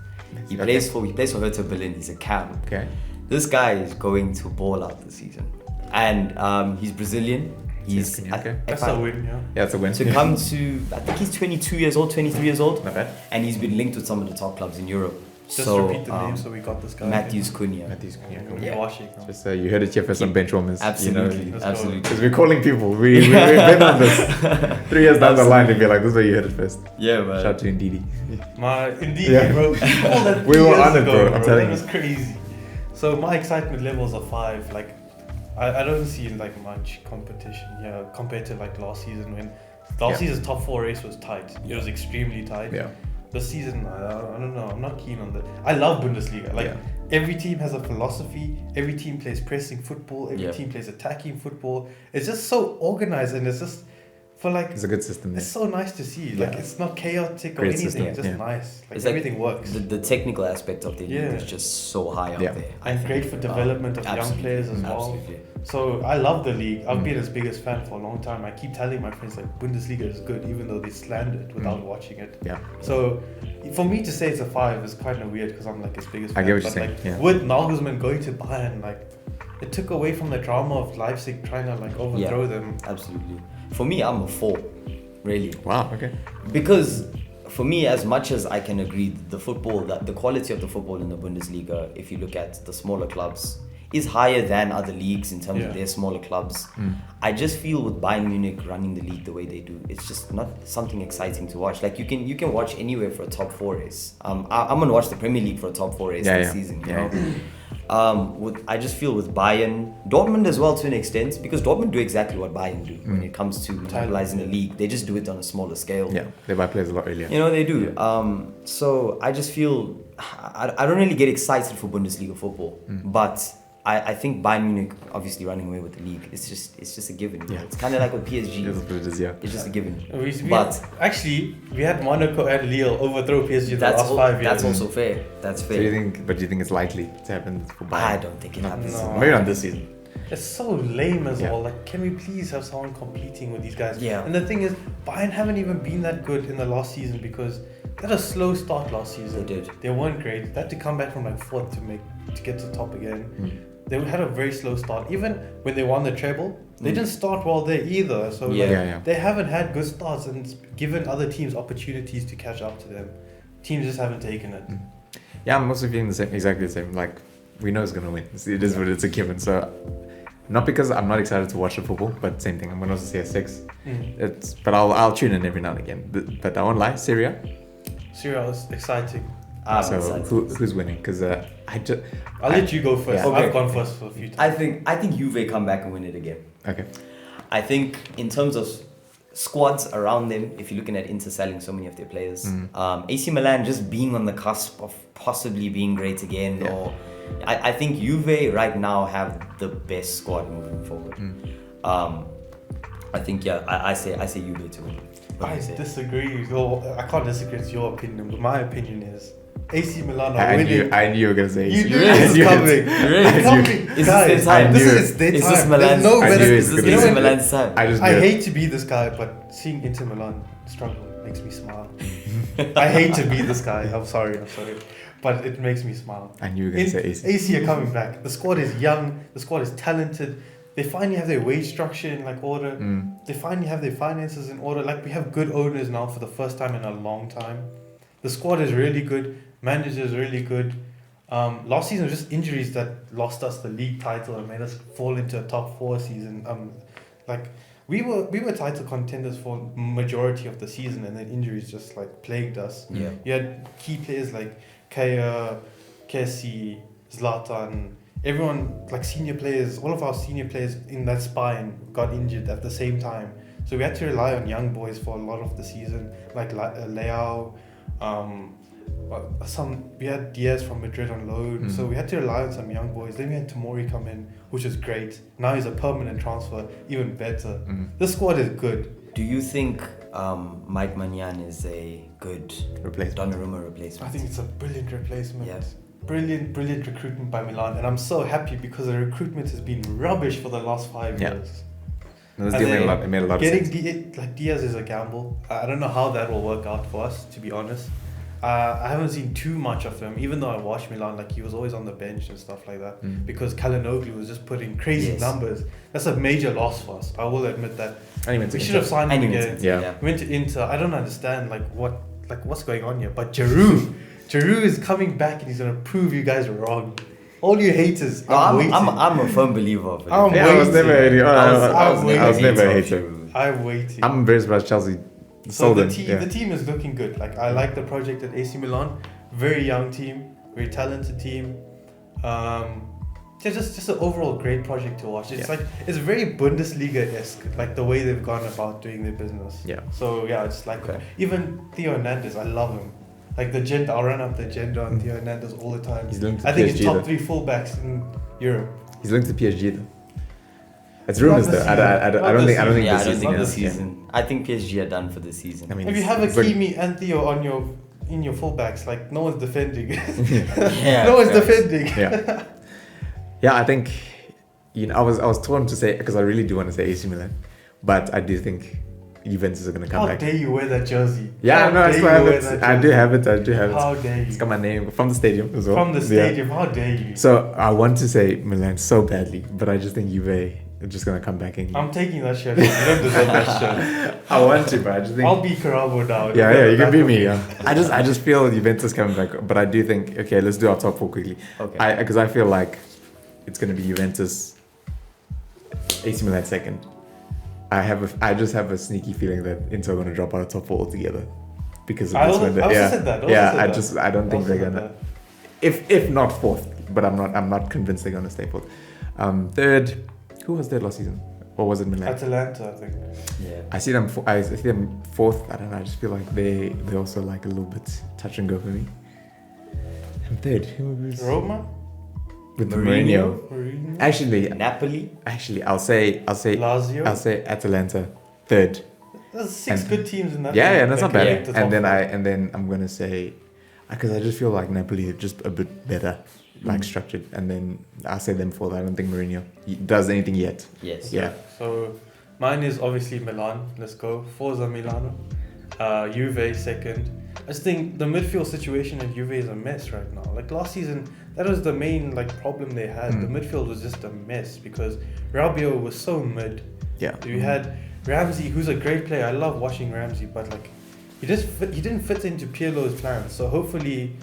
He plays for Hertha Berlin. He's a cam. Okay. This guy is going to ball out this season, and he's Brazilian. He's Okay. That's if I- a win, yeah. Yeah, it's a win. to come to, I think he's 22 years old, 23 years old, Not bad. and he's been linked with some of the top clubs in Europe. Just so, repeat the name so we got this guy. Matthews Cunha. Matthews, yeah, cool. Yeah. Washing. Just you heard it here first on bench warmers. Absolutely, Let's go. absolutely. Because we're calling people. We've been on this. 3 years down the line, they'd be like, this is where you heard it first. Yeah, man. Shout out to Ndidi. Indeed, Yeah. bro. All that We were years on it, ago, bro, I'm telling That you. was crazy. So my excitement levels are 5. Like, I don't see like much competition here compared to like last season when last season's top 4 race was tight. It was extremely tight. Yeah. This season, I don't know. I'm not keen on that. I love Bundesliga. Like every team has a philosophy. Every team plays pressing football. Every team plays attacking football. It's just so organized and it's just for like. It's a good system. It's so nice to see. Like it's not chaotic or Great anything. system, It's just yeah. nice. Like It's like everything works. The technical aspect of the league Yeah. is just so high up Yeah. there. I And think. great for development of young Absolutely, players as well. Absolutely. So I love the league. I've been his biggest fan for a long time. I keep telling my friends like Bundesliga is good, even though they slander it without watching it. Yeah. So for me to say it's a 5 is kind of weird because I'm like his biggest fan. I get what you're But saying, like yeah. with Nagelsmann going to Bayern, like it took away from the drama of Leipzig trying to like overthrow them. Absolutely. For me, I'm a 4, really. Wow, okay. Because for me, as much as I can agree, the quality of the football in the Bundesliga, if you look at the smaller clubs, is higher than other leagues in terms of their smaller clubs. I just feel with Bayern Munich running the league the way they do, it's just not something exciting to watch. Like you can watch anywhere for a top 4 race. I'm gonna watch the Premier League for a top 4 race this season. You know? I just feel with Bayern, Dortmund as well to an extent, because Dortmund do exactly what Bayern do when it comes to mobilizing the league. They just do it on a smaller scale. Yeah, they buy players a lot earlier. You know, they do. So I just feel I don't really get excited for Bundesliga football, but I think Bayern Munich obviously running away with the league. It's just a given. Yeah. It's kind of like with PSG. Yeah. It's just a given. But actually, we had Monaco and Lille overthrow PSG in the last 5 years. That's also fair. That's fair. So you think it's likely to happen for Bayern? I don't think it happens. No. Maybe not this season. It's so lame as Yeah. well. Like, can we please have someone competing with these guys? Yeah. And the thing is, Bayern haven't even been that good in the last season because they had a slow start last season. They did. They weren't great. They had to come back from like 4th to get to the top again. They had a very slow start. Even when they won the treble, they didn't start well there either. So like, they haven't had good starts and it's given other teams opportunities to catch up to them. Teams just haven't taken it. Yeah, I'm also feeling the same, exactly the same. Like, we know it's gonna win. It is what it's a given. So, not because I'm not excited to watch the football, but same thing. I'm gonna also say a 6. But I'll tune in every now and again. But I won't lie, Syria. Syria is exciting. So who's winning? Because I'll let you go first. Yeah. Okay. I've gone first for a few times. I think Juve come back and win it again. Okay. I think in terms of squads around them, if you're looking at Inter selling so many of their players, AC Milan just being on the cusp of possibly being great again, or I think Juve right now have the best squad moving forward. I think I say Juve to win. I disagree. I can't disagree with your opinion, but my opinion is AC Milan are I winning. knew you were gonna say. You AC. knew this was coming. It's coming. Is Guys, this their time? this I knew is their Is time. this Milan's? There's no I better. knew Is it's this gonna AC be- Milan's time? I just I knew it. hate to be this guy, but seeing Inter Milan struggle makes me smile. I hate to be this guy. I'm sorry. But it makes me smile. I knew you were gonna say AC. AC are coming back. The squad is young. The squad is talented. They finally have their wage structure in order. They finally have their finances in order. We have good owners now for the first time in a long time. The squad is really good. Manager is really good. Last season was just injuries that lost us the league title and made us fall into a top 4 season. We were title contenders for majority of the season, and then injuries just plagued us. Yeah. You had key players like Kaya, Kessie, Zlatan. Everyone, senior players, all of our senior players in that spine got injured at the same time. So we had to rely on young boys for a lot of the season, like Leao. We had Diaz from Madrid on loan, so we had to rely on some young boys. Then we had Tomori come in, which was great. Now he's a permanent transfer, even better. The squad is good. Do you think Mike Maignan is a good Replacement. Donnarumma replacement? I think it's a brilliant replacement. Yes. Brilliant recruitment by Milan, and I'm so happy because the recruitment has been rubbish for the last 5 Yeah. years. This And deal then made a lot of Getting sense. Diaz is a gamble. I don't know how that will work out for us, to be honest. I haven't seen too much of him, even though I watched Milan. He was always on the bench and stuff like that, because Kalinoglu was just putting crazy numbers. That's a major loss for us. I will admit that. We should have signed him again. Yeah. Went to Inter. I don't understand what's going on here. But Giroud is coming back and he's gonna prove you guys wrong. All you haters, I'm waiting. I'm a firm believer of it. I'm Yeah, I was never a hater. I was never a hater. I'm waiting. I'm very surprised Chelsea So sold the him. team is looking good. I like the project at AC Milan. Very young team, very talented team. Just an overall great project to watch. It's it's very Bundesliga-esque, the way they've gone about doing their business. Yeah. So it's even Theo Hernandez, I love him. I'll run up the agenda on Theo Hernandez all the time. He's linked to I think PSG he's top though. 3 fullbacks in Europe. He's linked to PSG though. It's rumors Not though. this I don't think. Yeah, I this don't is think not this the season. I think PSG are done for the season. I mean, If you have Hakimi and Theo in your fullbacks, no one's defending. Yeah, no one's fair. defending. Yeah. Yeah, I think I was torn to say because I really do want to say AC Milan, but I do think Juventus are going to come How back. dare you wear that jersey? Yeah, How no, I dare still you have wear it. that I do jersey? have it. How dare It's you? got my name from the stadium as well. From the Yeah. stadium, how dare you? So I want to say Milan so badly, but I just think Juve are just going to come back and. I'm taking that shirt. You don't deserve that shirt. I want to, but I just think. I'll be Carabo now. Yeah, you can be me. Yeah. I just feel Juventus coming back, but I do think let's do our top 4 quickly. Okay. Because I feel like it's going to be Juventus, AC Milan second. I just have a sneaky feeling that Inter are going to drop out of top 4 altogether because of I this also window. said that. I don't think they're gonna. If not fourth, but I'm not convinced they're gonna stay fourth. Third, who was third last season? Or was it Milan? Atalanta, I think. Yeah. I see them fourth. I don't know. I just feel like they also a little bit touch and go for me. And third, who was Roma? with Mourinho. Mourinho? Napoli. Actually, I'll say Lazio? I'll say Atalanta third. There's 6 And- good teams in that. Yeah, league that's that not can bad. make the top And then four. I'm gonna say, because I just feel like Napoli are just a bit better, structured. And then I'll say them fourth. I don't think Mourinho does anything yet. Yes. Yeah. So mine is obviously Milan. Let's go. Forza Milano. Juve second. I just think the midfield situation at Juve is a mess right now. Last season, that was the main problem they had. The midfield was just a mess because Rabiot was so mid. Yeah. You had Ramsey, who's a great player. I love watching Ramsey, but he didn't fit into Pirlo's plans. So hopefully,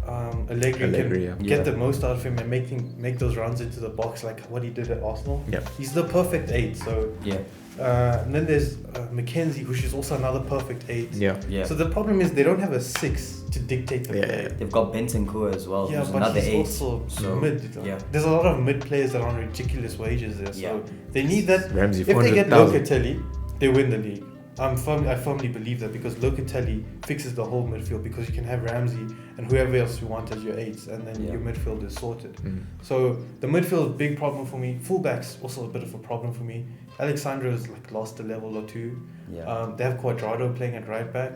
Allegri can get the most out of him and make those runs into the box like what he did at Arsenal. Yeah. He's the perfect 8. So Yeah. And then there's Mackenzie, which is also another perfect 8. Yeah. Yeah. So the problem is they don't have a 6 to dictate the play. They've got Bentancur as well, Yeah, who's but another he's 8. also So, mid. yeah. There's a lot of mid players that are on ridiculous wages there. So Yeah. they need that. Ramsey, If they get 400,000. Locatelli, they win the league. I firmly believe that because Locatelli fixes the whole midfield because you can have Ramsey and whoever else you want as your 8s and then Yeah. your midfield is sorted. Mm. So the midfield is a big problem for me. Fullbacks also a bit of a problem for me. Alexandro's like lost a level or two. Yeah. They have Cuadrado playing at right back.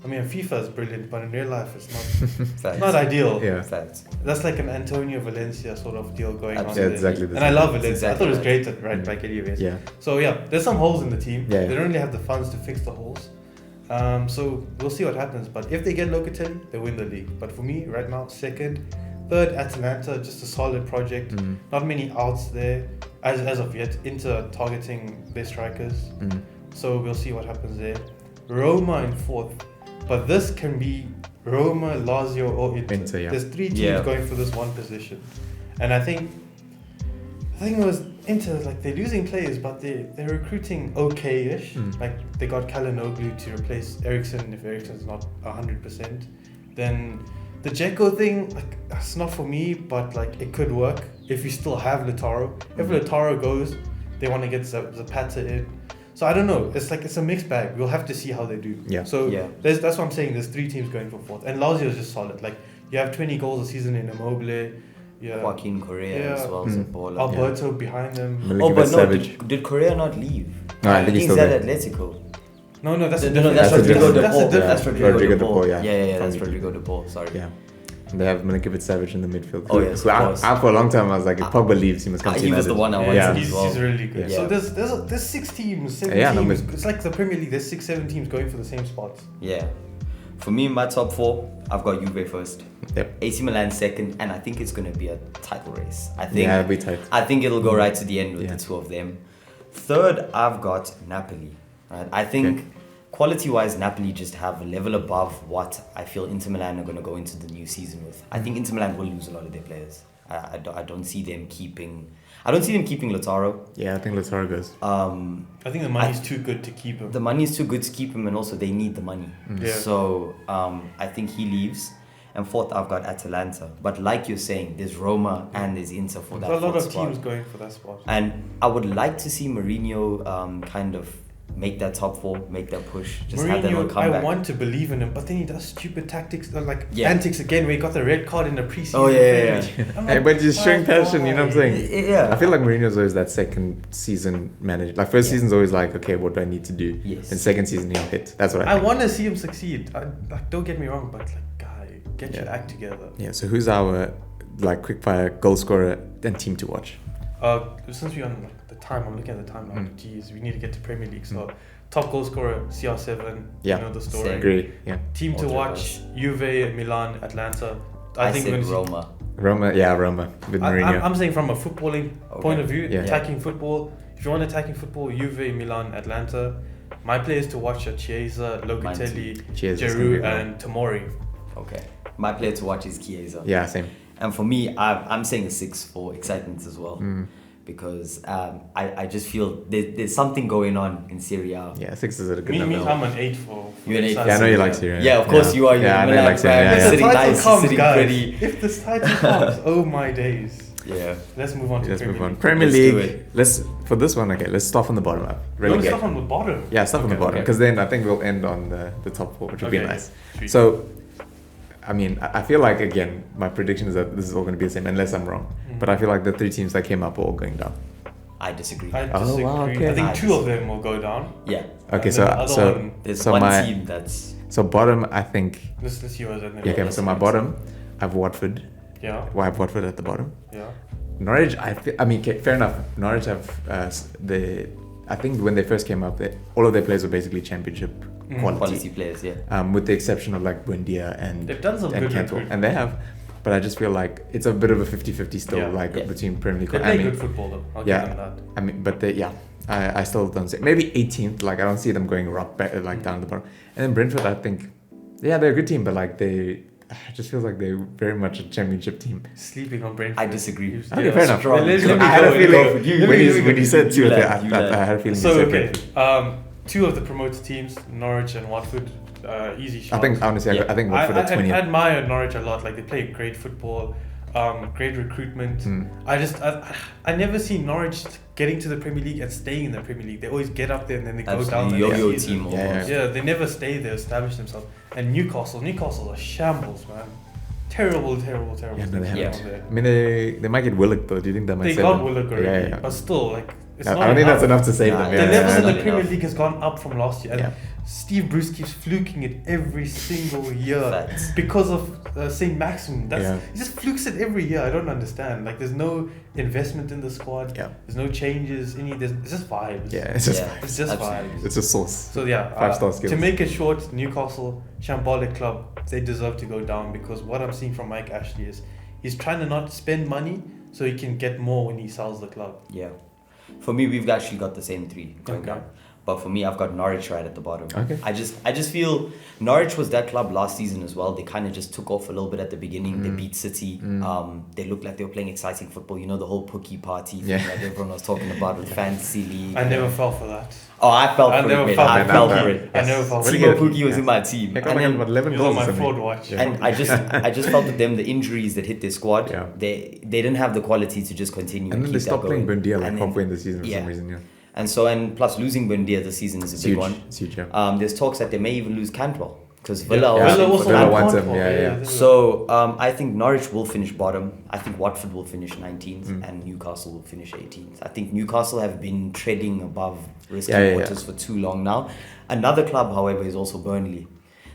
I mean, FIFA is brilliant, but in real life it's not Facts. not ideal. Yeah. Facts. That's like an Antonio Valencia sort of deal going on. Absolutely. Yeah, there. exactly the And I same. love Valencia. Exactly I thought it was right. great at right back anyways. Yeah. So yeah, there's some holes in the team. Yeah. They don't really have the funds to fix the holes. So we'll see what happens. But if they get Locatelli, they win the league. But for me, right now, second. Third, Atalanta, just a solid project. Mm. Not many outs there as of yet. Inter targeting their strikers. Mm. So we'll see what happens there. Roma in fourth. But this can be Roma, Lazio, or Inter. Inter, yeah. There's 3 teams Yeah. going for this one position. And I think it was Inter, like they're losing players, but they're recruiting okay-ish. Mm. Like they got Kalinoglu to replace Eriksson if Eriksson's not 100%. Then the Dzeko thing, like that's not for me, but like it could work if you still have Lautaro. If Lautaro goes, they want to get Zapata in. So I don't know. It's like it's a mixed bag. We'll have to see how they do. Yeah. So Yeah. that's what I'm saying. There's 3 teams going for fourth, and Lazio is just solid. Like you have 20 goals a season in Immobile. Yeah. Joaquin Correa as Yeah. well, Mm. Zabola. Alberto behind them. Oh, Milinkovic but no, Savic. did Correa not leave? No, I think he's still at there. Atletico. No, that's a No, different. that's That's a Rodrigo different- de That's a Paul. different. That's Rodrigo Rodrigo de de Paul. Paul, Yeah, yeah. that's From- Rodrigo de Paul. Sorry. Yeah. And they have Milinkovic Savic in the midfield. Oh, yes, Who of I, course. for a long time I was like, if Pogba leaves, he must come to He was United. the one I wanted Yeah. as He's well. really good. Yeah. So there's 6 teams, 7 Yeah, no, teams. but- It's like the Premier League. There's 6-7 teams going for the same spots. Yeah. For me, my top 4, I've got Juve first, Yep. AC Milan second, and I think it's going to be a title race. I think Yeah, it'll be tight. I think it'll go right to the end with Yeah. the 2 of them. Third, I've got Napoli. Right? I think Okay. quality-wise, Napoli just have a level above what I feel Inter Milan are going to go into the new season with. I think Inter Milan will lose a lot of their players. I don't see them keeping. I don't see them keeping Lautaro. Yeah, I think Lautaro goes. I think the money's too good to keep him. The money is too good to keep him, and also they need the money. Yeah. So I think he leaves. And fourth, I've got Atalanta. But like you're saying, there's Roma and there's Inter for that There's a lot fourth of spot. teams going for that spot. And I would like to see Mourinho kind of make that top 4, make that push, just have that little Mourinho, I comeback. want to believe in him, but then he does stupid tactics, like Yeah. antics again, where he got the red card in the preseason. Oh, yeah. I'm Hey, like, but he's showing passion, you know what I'm saying? Yeah. I feel like Mourinho's always that second season manager. Like first season's always like, okay, what do I need to do? Yes. And second season he'll hit. That's what I I think. want to see him succeed. Like, don't get me wrong, but like, guy, get your Yeah. act together. Yeah, so who's our like quickfire goal scorer and team to watch? Since we're on like, the time, I'm looking at the time now. Mm. Geez, we need to get to Premier League. So, top goal scorer CR7. Yeah. You know the story. Same. Agree. Yeah. Team to All watch: Juve, Milan, Atlanta. I think said we're gonna see- Roma. Roma, yeah, Roma with Mourinho. I'm saying from a footballing point of view, Yeah. attacking football. If you want attacking football, Juve, Milan, Atlanta. My players to watch are Chiesa, Locatelli, Cheers. Giroud, and Tomori. Okay. My player to watch is Chiesa. Yeah, same. And for me, I'm saying a 6 for excitement as well. Mm. Because I just feel there's something going on in Serie A. Yeah, 6 is a good Me, number. I'm an 8 for You're an 8. excitement. Yeah, I know you like Syria. Yeah, of course you are. You're Yeah, a I know you Milan like Syria. fan. Yeah, You're yeah. If the sitting title nice, comes, sitting guys, pretty. if this title comes, oh my days. Yeah. Let's move on to Let's Premier move on. League. Premier Let's do League. it. Let's for this one. Okay, let's start from the bottom up. No, let's Relegate. start from the bottom. Yeah, start from the Okay, bottom okay. because then I think we'll end on the top 4, which would be Okay, nice. sweet. So, I mean, I feel like again, my prediction is that this is all going to be the same, unless I'm wrong. Mhm. But I feel like the 3 teams that came up are all going down. I disagree. I Oh, disagree. wow, okay. I think I 2 of them will go down. Yeah. Okay, And so then the other so one- There's so one my team that's bottom, I think. Let's yours and then Yeah, okay, we'll- so my bottom, I have Watford. Yeah, Why I have Watford at the bottom? yeah. Norwich, I mean, okay, fair enough. Norwich have I think when they first came up, all of their players were basically championship Mm. quality. quality players, yeah. With the exception of like Buendia and They've done some good Cantwell. recruitment. And they have, but I just feel like it's a bit of a 50-50 still, Yeah. like Yeah. between Premier League. They I play mean, good football though. I'll yeah. give them that. I mean, but I still don't say maybe 18th. Like I don't see them going rock back, like down the bottom. And then Brentford, I think, yeah, they're a good team, but like they it just feels like they're very much a championship team. Sleeping on Brentford. I disagree. Okay, fair enough. Strong. Let me I had a go, feeling let me go. when you said two of them, You lad. I had a feeling So you said okay, Brentford. two of the promoted teams, Norwich and Watford, easy shots. I think honestly, Yeah. I think Watford at 20. I admire Norwich a lot. Like they play great football, great recruitment. Mm. I never see Norwich getting to the Premier League and staying in the Premier League. They always get up there and then they go down. Absolutely. the next Yo-yo season. team Yeah, almost. Yeah, they never stay there, establish themselves. And Newcastle are shambles, man. Terrible Yeah, no, they things haven't. down there. I mean, they might get Willock though. Do you think that might They save got them? Willock already, Yeah, yeah. but still, like it's I not don't think that's enough to save Nah, them. the The Yeah, levels yeah, in the not Premier enough. League has gone up from last year, and Yeah. Steve Bruce keeps fluking it every single year Facts. because of Saint Maxim. Yeah. He just flukes it every year. I don't understand. Like, there's no investment in the squad. Yeah. There's no changes. It's just vibes. Yeah, it's just Yeah, It's just absolutely. vibes. it's a sauce. So yeah, 5-star skills. to make it short, Newcastle, shambolic club, they deserve to go down because what I'm seeing from Mike Ashley is he's trying to not spend money so he can get more when he sells the club. Yeah. For me, we've actually got the same three going Okay. down. But for me, I've got Norwich right at the bottom. Okay. I just feel Norwich was that club last season as well. They kind of just took off a little bit at the beginning. They beat City. They looked like they were playing exciting football. You know, the whole Pookie party thing Yeah. that everyone was talking about with Fantasy League. I never fell for that. Oh, I felt I for never it, man. felt I for felt that. for it. I never felt What do Timo you get? Pookie was Yeah. in my team. Yeah, And got then- 11 He was on goals my or something. fraud watch. Yeah. and I just felt with them the injuries that hit their squad. Yeah. They didn't have the quality to just continue. And then keep they that stopped playing going. Bundia like And then- halfway in the season for yeah. some reason. Yeah, And so, and plus losing Bundia this season is a it's big huge. one. It's huge. Yeah. There's talks that they may even lose Cantwell because Yeah. Villa Yeah. also. Villa also Villa had wants him, Cantwell, yeah. So I think Norwich will finish bottom. I think Watford will finish 19th, Mm. and Newcastle will finish 18th. I think Newcastle have been treading above risky Yeah, yeah, waters for too long now. Another club, however, is also Burnley,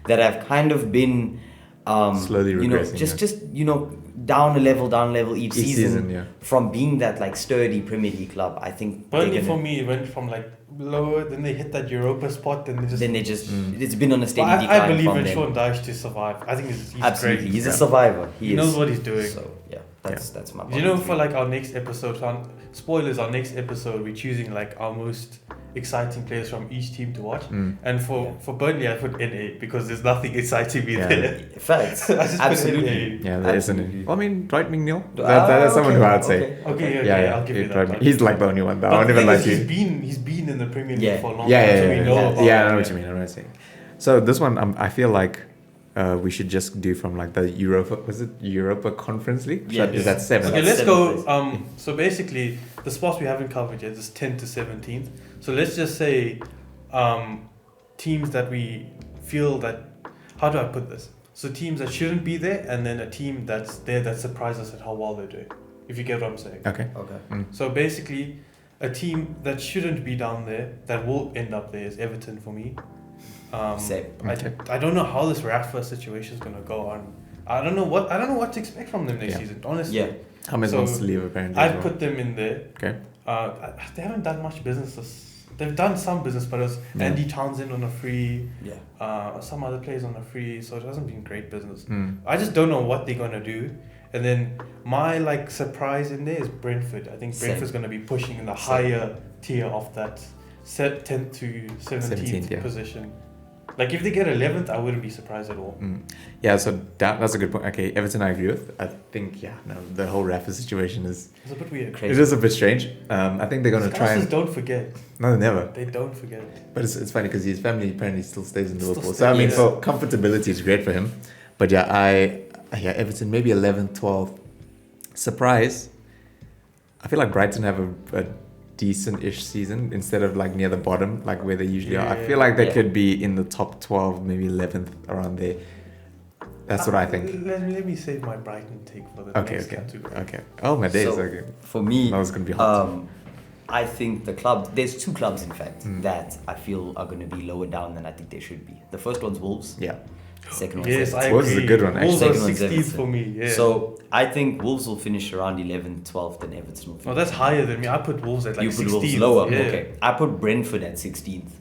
that have kind of been Slowly you know, regressing, just you know, down a level each season. Yeah. From being that like sturdy Premier League club. I think Burnley they're for gonna- me went from like lower, then they hit that Europa spot, then they just. it's been on a But steady decline I believe from in them. Sean Dyche to survive. I think he's Absolutely, great. he's a Yeah. survivor. He is. knows what he's doing. So yeah, that's my. You know, bottom for three. like our next episode, spoilers, our next episode, we're choosing like our most exciting players from each team to watch. Mm. And for Burnley, I put NA because there's nothing exciting me Yeah. there. Facts. I just put Absolutely. NA. Yeah, there isn't Absolutely. it. Well, I mean, Dwight McNeil. Ah, That's someone who okay, I'd say. Okay, Yeah, I'll give yeah, you Dwight that. Mc- He's like the only one. Though. I But won't the even thing lie is, to you. he's been in the Premier League Yeah. for a long Yeah, time, yeah, so we yeah, know yeah. about Yeah, I him. know what you mean. I know what you're saying. So this one, I feel like we should just do from like the Europa. Was it Europa Conference League? Yeah, Is that 7? Okay, That's let's go. seventh So basically, the spots we haven't covered yet is 10 to 17th. So let's just say teams that we feel that. How do I put this? So teams that shouldn't be there, and then a team that's there that surprises us at how well they're doing. If you get what I'm saying. Okay. Okay. So basically, a team that shouldn't be down there that will end up there is Everton for me. Same. Okay. I don't know how this Rafa situation is gonna go on. I don't know what to expect from them next Yeah. season. Honestly, Yeah. James So, wants to leave apparently. as I'd well. put them in there. Okay. They haven't done much business. They've done some business, but it was Yeah. Andy Townsend on a free, Yeah. some other players on a free, so it hasn't been great business. Mm. I just don't know what they're gonna do. And then my like surprise in there is Brentford. I think Same. Brentford's gonna be pushing in the Same. higher tier of that 10th to 17th 17th, yeah. position. Like if they get 11th, I wouldn't be surprised at all. Mm. Yeah, so that's a good point. Okay, Everton I agree with. I think, the whole Rafa situation is It's a bit weird. it Crazy. is a bit strange. I think they're going to try Scouts and... don't forget. No, never. They don't forget. But it's funny because his family apparently still stays in Still Liverpool. stays, So, I mean, yeah. for comfortability, it's great for him. But Everton, maybe 11th, 12th. Surprise. I feel like Brighton have a decent-ish season instead of like near the bottom, like where they usually are. I feel like they Yeah. could be in the top 12, maybe 11th, around there. That's what I think. Let me save my Brighton take for the Okay, next okay, category. okay. Oh, my days. So, Okay. For me, That was going to be hot. I think the club. There's two clubs, in fact, Mm. that I feel are going to be lower down than I think they should be. The first one's Wolves. Yeah. The second one's Yes, Everton. I agree. Wolves is a good one, Wolves actually. are Second one's 16th Everton. for me. Yeah. So I think Wolves will finish around 11th, 12th, and Everton will finish. oh, that's higher than me. I put Wolves at like you put 16th. Wolves lower. Yeah. Okay. I put Brentford at 16th.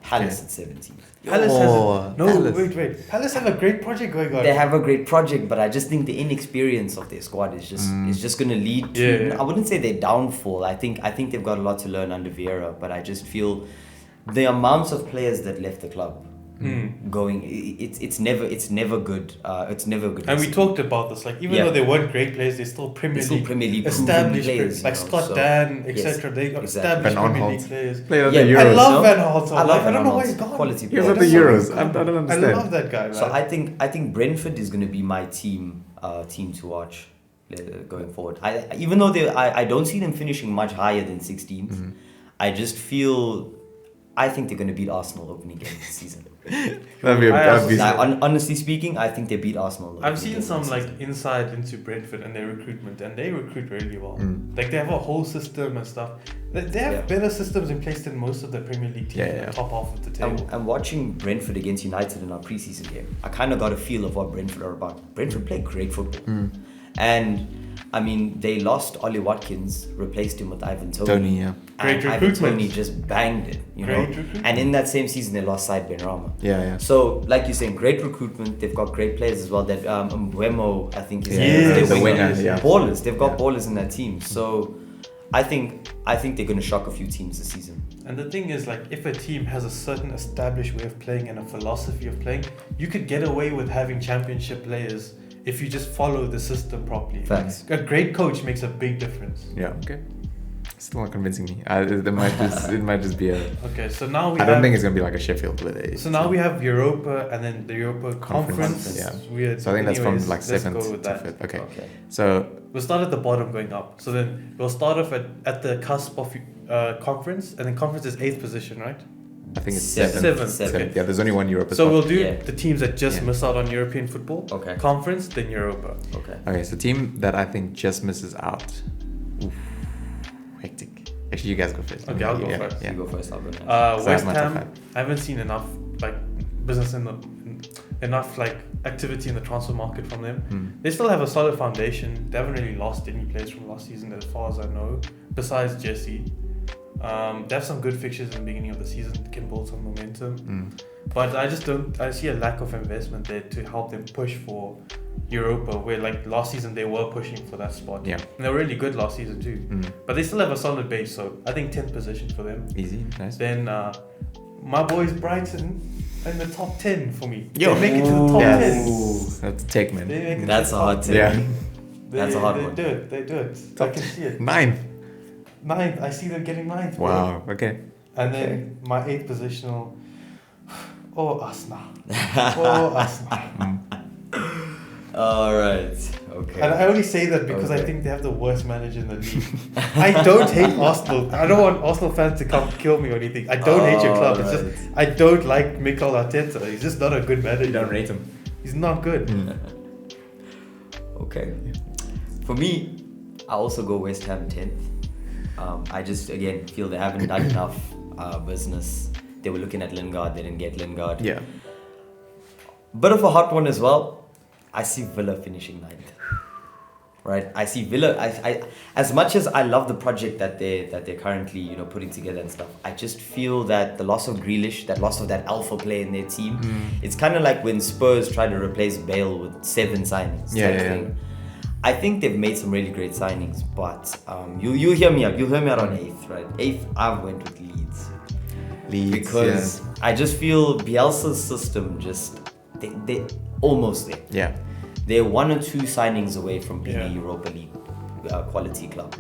Palace at 17th. Palace Oh, has no. Palace. Wait. Palace have a great project going on. They have a great project, but I just think the inexperience of their squad is just going to lead to. Yeah. I wouldn't say their downfall. I think they've got a lot to learn under Vieira, but I just feel the amounts of players that left the club going. It's never good. It's never good. And we talked about this, like even though they weren't great players, they're still Premier League established players, like Scott Dan, etc. They got established Van Premier Aanholt. League players. Played at the Euros. I love Van Aanholt. I don't know why he's gone. Quality He was player. at the Yeah, Euros. so I don't I understand. love that guy, man. So I think Brentford is going to be my team to watch going forward. Even though I don't see them finishing much higher than 16th, I think they're going to beat Arsenal opening game this season. That'd be Honestly speaking, I think they beat Arsenal. I've seen some like insight into Brentford and their recruitment, and they recruit really well. Like they have a whole system and stuff. They have better systems in place than most of the Premier League teams in the top half of the table. I'm watching Brentford against United in our preseason game. I kind of got a feel of what Brentford are about. Brentford play great football, and I mean they lost Ollie Watkins, replaced him with Ivan Toney. Great Ivan recruitment. Toney just banged it, you know. And in that same season, they lost Said Benrahma. So, like you're saying, great recruitment. They've got great players as well. That Mbeumo, I think, is the winger. Ballers. They've got ballers in that team. So, I think they're going to shock a few teams this season. And the thing is, like, if a team has a certain established way of playing and a philosophy of playing, you could get away with having championship players if you just follow the system properly. Facts. A great coach makes a big difference. Yeah. Okay. Still not convincing me. It might just be a. Okay, so now I don't think it's gonna be like a Sheffield with a. So now we have Europa and then the Europa Conference. Yeah. Weird. So I think that's from like let's 7th go with to that. 5th. Okay. So we'll start at the bottom going up. So then we'll start off at the cusp of conference, and then conference is 8th position, right? I think it's Seventh. 7th. Okay. Yeah, there's only one Europa. So spot. we'll do the teams that just miss out on European football. Okay. Conference, then Europa. Okay, so team that I think just misses out. Oof, hectic. Actually, you guys go first. Okay, I'll go first. Yeah. You go first, I'll go next. So West that's my top Ham. five. I haven't seen enough like business enough like activity in the transfer market from them. They still have a solid foundation. They haven't really lost any players from last season, as far as I know, besides Jesse. They have some good fixtures in the beginning of the season, can build some momentum. But I see a lack of investment there to help them push for Europa, where like last season they were pushing for that spot. Yeah. And they were really good last season too. But they still have a solid base, so I think 10th position for them. Easy, nice. Then my boys Brighton in the top 10 for me. Yo. They make it to the top 10. That's a take, man. They make it That's to a the hot top take. Yeah. That's a hard one. They do it. I can see it. 9th. 9th. I see them getting 9th. Wow. Okay. And then my 8th positional. Oh, Arsenal. Oh, Arsenal. All right. Okay. And I only say that because I think they have the worst manager in the league. I don't hate Arsenal. I don't want Arsenal fans to come kill me or anything. I don't hate your club. It's just I don't like Mikel Arteta. He's just not a good manager. You don't rate him. He's not good. Okay. For me, I also go West Ham 10th. I just again feel they haven't done enough business. They were looking at Lingard, they didn't get Lingard. Yeah. Bit of a hot one as well. I see Villa finishing 9th. Right, I see Villa. I as much as I love the project that they're currently putting together and stuff, I just feel that the loss of Grealish, that loss of that alpha player in their team, it's kind of like when Spurs tried to replace Bale with 7 signings. Yeah. I think they've made some really great signings, but you hear me out. You hear me out on 8th, right? 8th, I went with Leeds. Because I just feel Bielsa's system they almost there. Yeah. They're 1 or 2 signings away from being a Europa League quality club.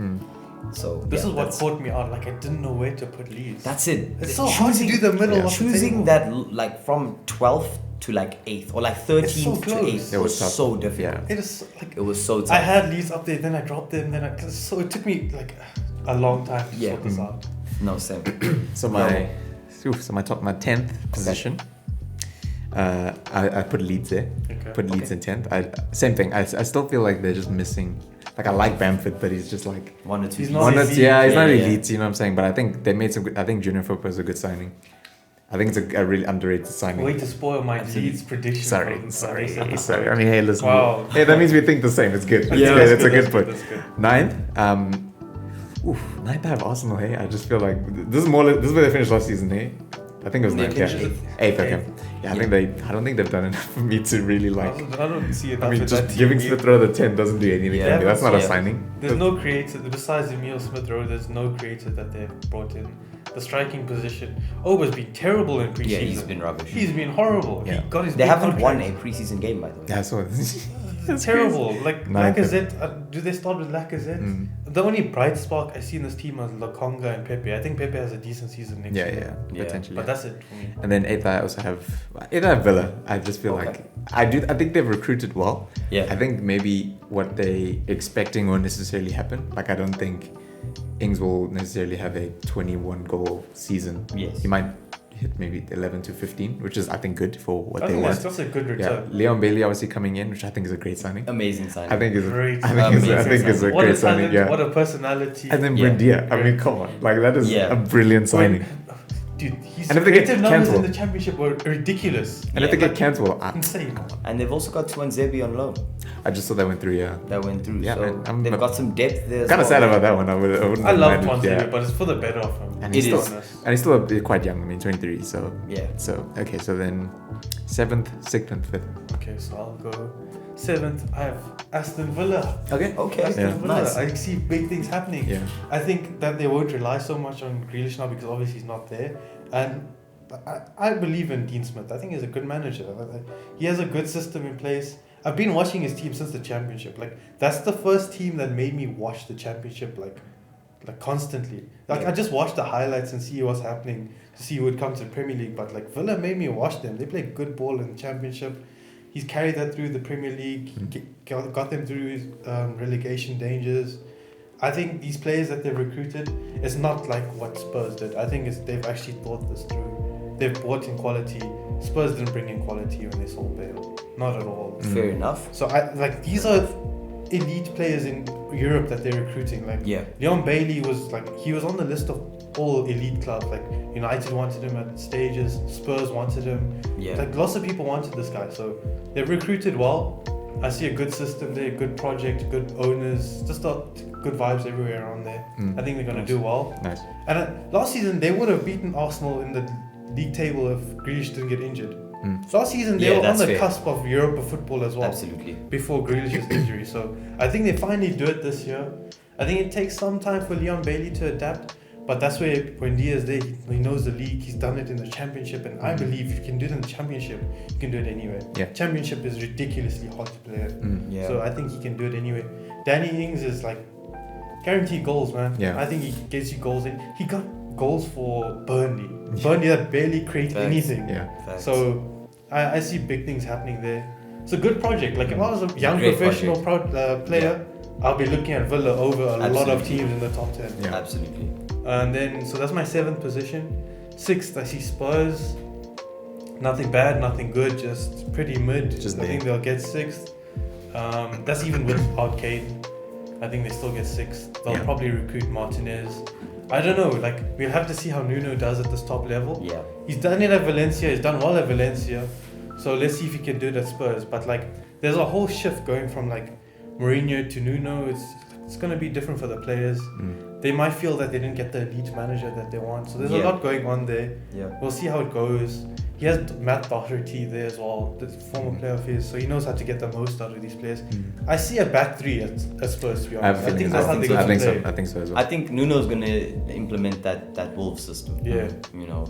So this is what caught me out. Like I didn't know where to put Leeds. that's it. It's so hard to do the middle of the choosing table. that like from 12th to like 8th or like 13th to 8th It was tough. so difficult. Yeah. It is like It was so tough. I had Leeds up there, then I dropped them, so it took me like a long time to sort this out. No, same. So my 10th position. I put Leeds there. Okay. Put Leeds in 10th. Same thing. I still feel like they're just missing. Like I like Bamford, but he's just like 1 or 2. He's not elite. he's not elite. You know what I'm saying? But I think they made some good. I think Junior Fopa is a good signing. I think it's a really underrated signing. Way to spoil my Leeds prediction. Sorry. I mean, hey, listen. Wow. Hey, that means we think the same. It's good. It's a good put. 9th. 9th I have Arsenal. Hey, I just feel like this is where they finished last season. Hey, I think it was They 9th. finished Yeah. 8th. Okay. Yeah, I don't think they've done enough for me to really like. I don't see it. I mean, just giving Smith Rowe the 10 doesn't do anything for me. That's not a signing. There's no creator besides Emil Smith Rowe. There's no creator that they've brought in the striking position. Oba's been terrible in preseason. Yeah, he's been rubbish. He's been horrible. Yeah. He got his They big haven't won contract. a preseason game, by the way. That's what. It's terrible. Like Ninth. Lacazette, do they start with Lacazette? Mm. The only bright spark I see in this team is Lokonga and Pepe. I think Pepe has a decent season next Yeah, year. yeah, Yeah. potentially. But that's it for me. And then eighth, I also have Villa. I just feel Okay. like I think they've recruited well. Yeah. I think maybe what they expecting won't necessarily happen. Like I don't think Ings will necessarily have a 21 goal season. Yes. He might hit maybe 11 to 15, which is I think good for what I they think want. that's a good Yeah, return. Leon Bailey obviously coming in, which I think is a great signing. Amazing signing. I think is Great. I think is a What a great signing. talent, Yeah. what a personality. And then Yeah. Buendia. I mean, come on, like that is Yeah. a brilliant signing. Dude, his And if they get creative numbers in Cantwell. the championship were ridiculous. And if they get Cantwell, Insane. And they've also got Tuanzebe on loan I just saw that went through. Yeah, that went through. Yeah, so man, I'm- they've got some depth there. as kind of well. sad about that one. I wouldn't. I love mind it, Tuanzebe, yeah. but it's for the better of him. And It he's still, is. and he's still a bit quite young. I mean, 23. So Yeah. okay. So then 7th, 6th, and 5th. Okay, so I'll go 7th. I have Aston Villa. Okay. Okay. Aston Yeah. Villa. Nice. I see big things happening. Yeah. I think that they won't rely so much on Grealish now because obviously he's not there. And I believe in Dean Smith. I think he's a good manager. He has a good system in place. I've been watching his team since the championship. Like that's the first team that made me watch the championship like constantly. Like Yeah. I just watch the highlights and see what's happening to see who would come to the Premier League. But like Villa made me watch them. They play good ball in the championship. He's carried that through the Premier League. He got them through his relegation dangers. I think these players that they've recruited, it's not like what Spurs did. I think they've actually thought this through. They've brought in quality. Spurs didn't bring in quality when they sold Bale. Not at all. Fair enough. So I like these are elite players in Europe that they're recruiting. Like Yeah. Leon Bailey he was on the list of all elite clubs. Like United wanted him at stages, Spurs wanted him. Yeah. Like lots of people wanted this guy. So they've recruited well. I see a good system there, good project, good owners, just good vibes everywhere around there. Mm. I think they're gonna do well. Nice. And last season they would have beaten Arsenal in the league table if Grealish didn't get injured. Mm. Last season they Yeah, were on that's the fair. cusp of Europa football as well Absolutely. before Grealish's injury. So I think they finally do it this year. I think it takes some time for Leon Bailey to adapt, but that's where Buendia is there. He knows the league. He's done it in the championship, and I believe if you can do it in the championship, you can do it anywhere. Yeah. Championship is ridiculously hard to play at. Mm. Yeah. So I think he can do it anyway. Danny Ings is like guaranteed goals, man. Yeah. I think he gets you goals in. He got goals for Burnley. Burnley that barely create Facts. anything. Yeah. Facts. So I see big things happening there. It's a good project. Like if I was a young Great professional player, I'll be looking at Villa over a lot of Absolutely. teams in the top 10. Yeah. Absolutely. And then, so that's my 7th position. 6th, I see Spurs. Nothing bad, nothing good, just pretty mid. Just I there. think they'll get 6th. That's even without Kane. I think they still get 6th. They'll Yeah. probably recruit Martinez. I don't know, like we'll have to see how Nuno does at this top level. Yeah. He's done it at Valencia, he's done well at Valencia. So let's see if he can do it at Spurs. But like there's a whole shift going from like Mourinho to Nuno. It's gonna be different for the players. Mm. They might feel that they didn't get the elite manager that they want. So there's a Yeah. lot going on there. Yeah. We'll see how it goes. He has Matt Doherty there as well, the former player of his, so he knows how to get the most out of these players. Mm. I see a back three at Spurs, to be I have honest. a feeling that's so. how they're so. going I think to so. play. I think so as well. I think Nuno's gonna implement that Wolves system. Yeah. You know,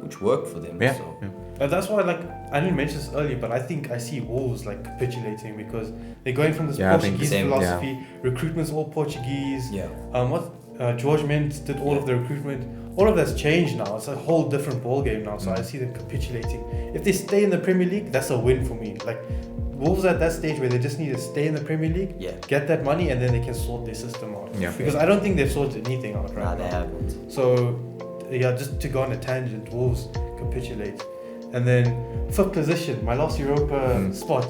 which worked for them. Yeah. So. Yeah. And that's why, like, I didn't mention this earlier, but I think I see Wolves like capitulating because they're going from this Yeah, I think Portuguese the same, philosophy. Recruitment's all Portuguese. Yeah. George Mint did all of the recruitment. All of that's changed now. It's a whole different ball game now. So I see them capitulating. If they stay in the Premier League, that's a win for me. Like Wolves are at that stage where they just need to stay in the Premier League, Yeah. get that money, and then they can sort their system out. Yeah. Because I don't think they've sorted anything out right Nah, now. they haven't. So, yeah, just to go on a tangent, Wolves capitulate. And then, 5th position, my last Europa spot.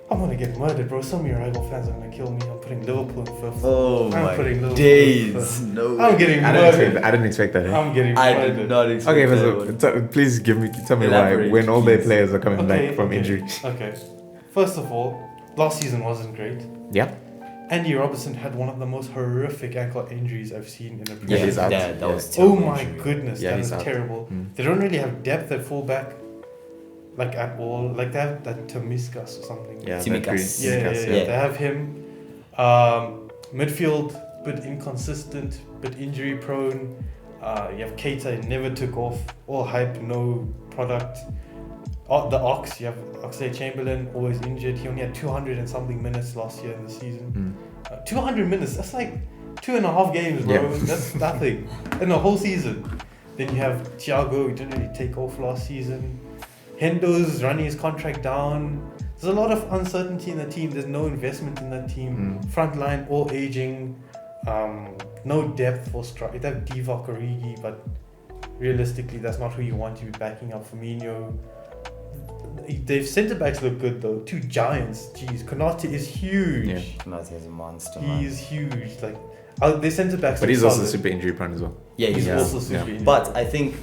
I'm gonna get murdered, bro. Some of your rival fans are gonna kill me. I'm putting Liverpool in 5th. Oh I'm my putting Liverpool in days! 5th. No. I'm getting I didn't expect murdered. that. I didn't expect that. Eh? I'm getting I murdered. did not expect Okay, that so one. please tell me Elaborate, why when all their please. players are coming back from okay, injury. Okay. First of all, last season wasn't great. Yeah. Andy Robertson had one of the most horrific ankle injuries I've seen in a Yeah, Premier he's League. out. That Yeah. was Oh terrible my injury. goodness, Yeah, that he's was out. terrible. Mm. They don't really have depth at fullback, like at all. Like they have that Tomiskas or something. Yeah. Tsimikas. that green- Yeah, Tsimikas, yeah. They have him. Midfield, bit inconsistent, bit injury prone. You have Keita, never took off. All hype, no product. The Ox, you have Oxlade-Chamberlain, always injured. He only had 200 and something minutes last year in the season. 200 minutes, that's like 2.5 games, bro. Yeah. That's nothing in the whole season. Then you have Thiago, who didn't really take off last season. Hendo's running his contract down. There's a lot of uncertainty in the team. There's no investment in that team. Front line, all aging. No depth for strike. They have Divock Origi, but realistically, that's not who you want to be backing up. Firmino. Their centre backs look good though. 2 giants. Jeez, Konate is huge. Yeah. Konate is a monster. He is huge. Like their centre backs. But look he's also solid. super injury prone as well. Yeah, He's yeah. also super. Yeah. injured. But I think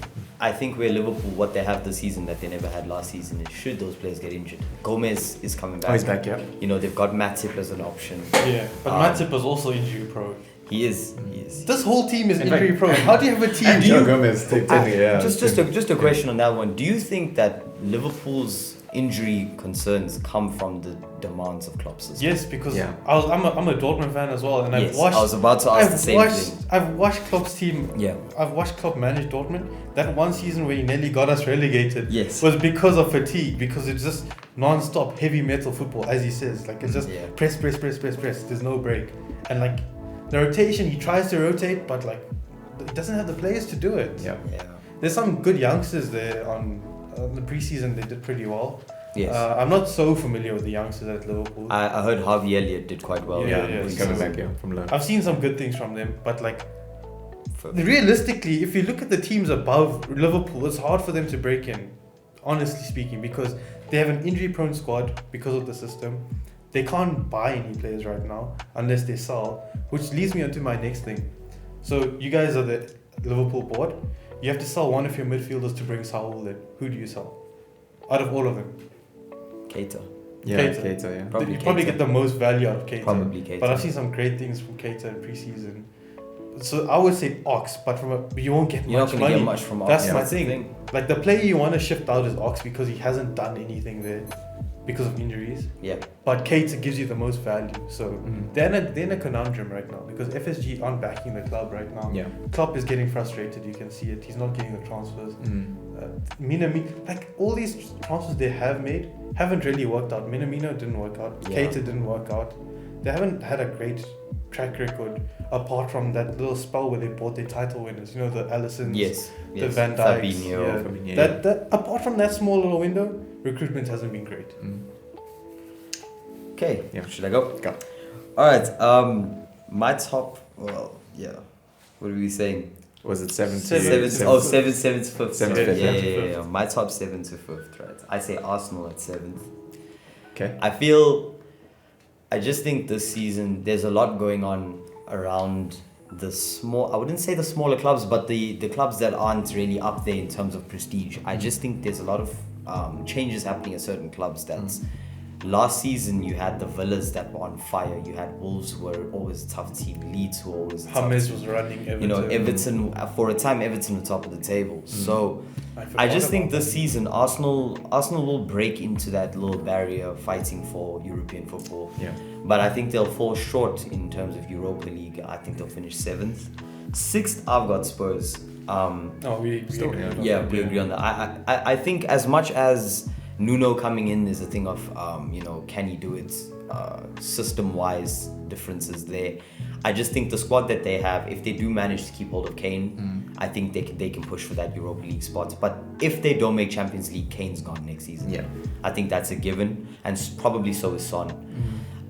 where Liverpool, what they have this season that they never had last season is should those players get injured. Gomez is coming back. Oh, he's back, yeah. You know, they've got Matip as an option. Yeah, but Matip is also injury prone. He is. This whole team is In injury fact- prone. How do you have a team? And Do you, Joe Gomez, technically, yeah. Just a question on that one. Do you think that Liverpool's injury concerns come from the demands of Klopp's system? yes, because Yeah. I'm a Dortmund fan as well, and Yes, I've watched. I was about to ask the same thing. I've watched Klopp's team. Yeah. I've watched Klopp manage Dortmund. That one season where he nearly got us relegated Yes. was because of fatigue, because it's just non-stop heavy metal football, as he says. Like it's just Yeah. press. There's no break, and like the rotation, he tries to rotate, but like he doesn't have the players to do it. Yeah. Yeah. There's some good youngsters there on the preseason. They did pretty well. Yes. I'm not so familiar with the youngsters at Liverpool. I heard Harvey Elliott did quite well. Yeah, in yeah, He's he's coming pre-season. back, yeah, from low. I've seen some good things from them, but like For- realistically, if you look at the teams above Liverpool, it's hard for them to break in, honestly speaking, because they have an injury-prone squad because of the system. They can't buy any players right now unless they sell, which leads me on to my next thing. So you guys are the Liverpool board. You have to sell one of your midfielders to bring Saul in. Who do you sell? Out of all of them, Keita. Yeah, Keita. Keita, yeah. Probably you probably Keita. get the most value out of Keita. Probably Keita. But I've seen some great things from Keita in pre-season. So I would say Ox, but you won't get You're not much going to money. get much from That's Ox, my the thing. Like the player you want to shift out is Ox because he hasn't done anything there because of injuries. Yeah. But Keita gives you the most value. So Mhm. they're in a conundrum right now because FSG aren't backing the club right now. Yeah. Klopp is getting frustrated. You can see it. He's not getting the transfers. Mm. Minamino, like all these transfers they have made haven't really worked out. Minamino didn't work out. Yeah. Keita didn't work out. They haven't had a great track record apart from that little spell where they bought their title winners. You know, the Allisons, Yes. the yes. Van Dijks. Fabinho. Yeah. Fabinho, That apart from that small little window, recruitment hasn't been great. Mm. Okay. Yeah. Should I go? Go. All right. My top. Well, yeah. What are we saying? Was it 7 to Seven. Seven to fifth. Seven sorry. to fifth, Yeah, yeah. yeah, yeah, yeah. My top 7 to 5th, right? I say Arsenal at 7th. Okay. I just think this season there's a lot going on around the small. I wouldn't say the smaller clubs, but the clubs that aren't really up there in terms of prestige. I just think there's a lot of changes happening at certain clubs. That's last season you had the Villas that were on fire. You had Wolves who were always a tough team. Leeds who were always a tough James team. was running Everton. You know, Everton for a time. Everton were top of the table. So I forgot just think about this that. season Arsenal will break into that little barrier fighting for European football. Yeah. But I think they'll fall short in terms of Europa League. I think they'll finish 7th. 6th, I've got Spurs. Oh, we Still, agree yeah. on that. Yeah, we agree on that. I think as much as Nuno coming in is a thing of, can he do it system-wise, differences there. I just think the squad that they have, if they do manage to keep hold of Kane, I think they can push for that Europa League spot. But if they don't make Champions League, Kane's gone next season. Yeah. I think that's a given, and probably so is Son.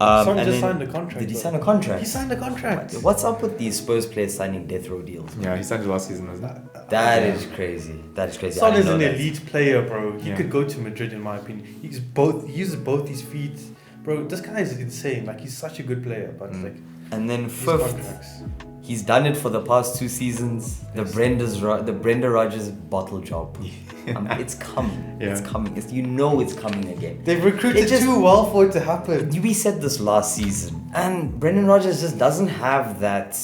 Son and just then- signed a contract. Did he though. sign a contract? He signed a contract. What's up with these Spurs players signing death row deals? Yeah, he signed it last season, wasn't it? That is crazy. That is crazy. I Son didn't is know an that. elite player, bro. He Yeah. could go to Madrid, in my opinion. He uses both his feet, bro. This guy is insane. Like he's such a good player, but like And then his 5th, contracts. he's done it for the past 2 seasons. The Brenda Rogers bottle job. It's coming. Yeah. It's coming. It's coming again. They've recruited It just- too well for it to happen. We said this last season, and Brendan Rodgers just doesn't have that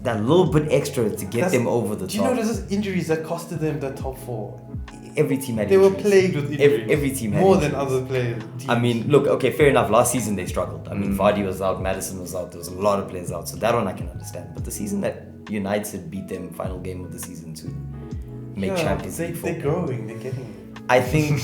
little bit extra to get That's- them over the Do you know top. there's injuries that costed them the top 4? Every team had They were injuries. plagued with injuries. Every team had more injuries. than other players. I mean, look, okay, fair enough. Last season they struggled. I mean, Mm. Vardy was out, Madison was out. There was a lot of players out, so that one I can understand. But the season that United beat them final game of the season to make Champions League football. They're growing. They're getting. I think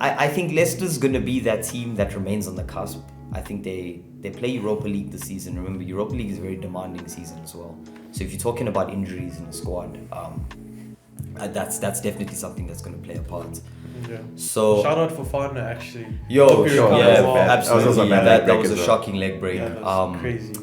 I think Leicester's gonna be that team that remains on the cusp. I think they play Europa League this season. Remember, Europa League is a very demanding season as well. So if you're talking about injuries in the squad, that's definitely something that's gonna play a part. Yeah. So Shout out for Fafana actually. yo, Hope he sure, recovers yeah, well. absolutely. That was also a bad That leg break was a as well. shocking leg break. Yeah, that's crazy.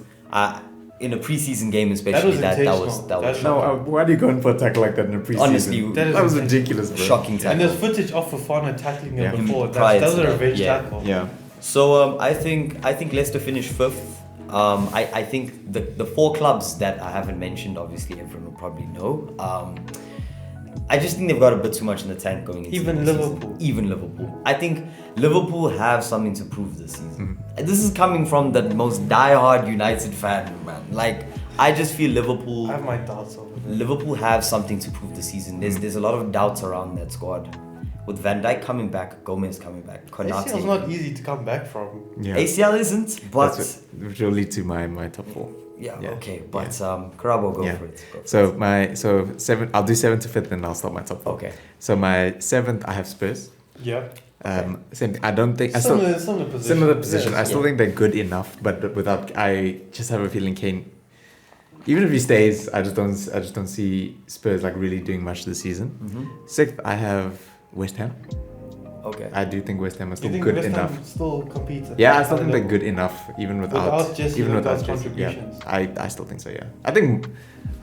In a preseason game, especially, that was That's No, shocking. why are you going for a tackle like that in a preseason? Honestly, that was ridiculous, bro. Shocking And tackle. there's footage of Fafana tackling him Yeah. before. Prior That was to a that, revenge yeah. tackle. Yeah. So I think Leicester finished 5th. I think the 4 clubs that I haven't mentioned, obviously everyone will probably know. I just think they've got a bit too much in the tank going into Even the Liverpool. season. Even Liverpool. I think Liverpool have something to prove this season. Mm-hmm. And this is coming from the most die-hard United fan, man. Like, I just feel I Liverpool have my doubts over that. Liverpool have something to prove this season. There's a lot of doubts around that squad. With Van Dijk coming back, Gomez coming back, Konate. ACL's not easy to come back from. Yeah. ACL isn't, but which will lead to my top 4. yeah, Yeah. okay. But Karabo, go Yeah. for it. Go for So 7. I'll do 7 to 5th, and I'll start my top 4. Okay. So my 7th, I have Spurs. Yeah. Same thing. I don't think Similar position. similar position. Yeah. I still think they're good enough, but without, I just have a feeling Kane. Even if he stays, I just don't see Spurs like really doing much this season. Mm-hmm. 6th, I have West Ham. Okay. I do think West Ham are You still think good West Ham enough. still competes? at Yeah, I that still think they're level? good enough, even without Jesse even without Lingard's Jesse. Yeah, contributions. I still think so. Yeah, I think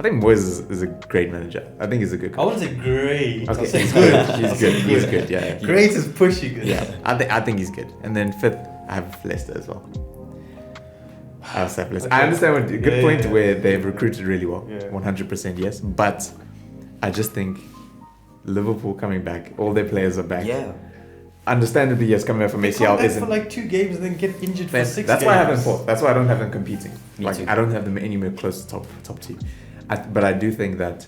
Moyes is a great manager. I think he's a good I coach. wouldn't say great. I'll Okay, say he's good. good. I'll He's say good. He's good. Yeah. Yeah. Great is pushing it. Yeah, I think he's good. And then 5th, I have Leicester as well. I also have Leicester. Okay. I understand what good Yeah, point yeah. where they've recruited really well. Yeah. 100% yes, but I just think Liverpool coming back, all their players are back. Yeah. Understandably, yes, coming back from They come ACL back isn't. for like 2 games and then get injured for Then 6 that's games. why I have them 4th. That's why I don't have them competing. Me Like too. I don't have them anywhere close to top 2. But I do think that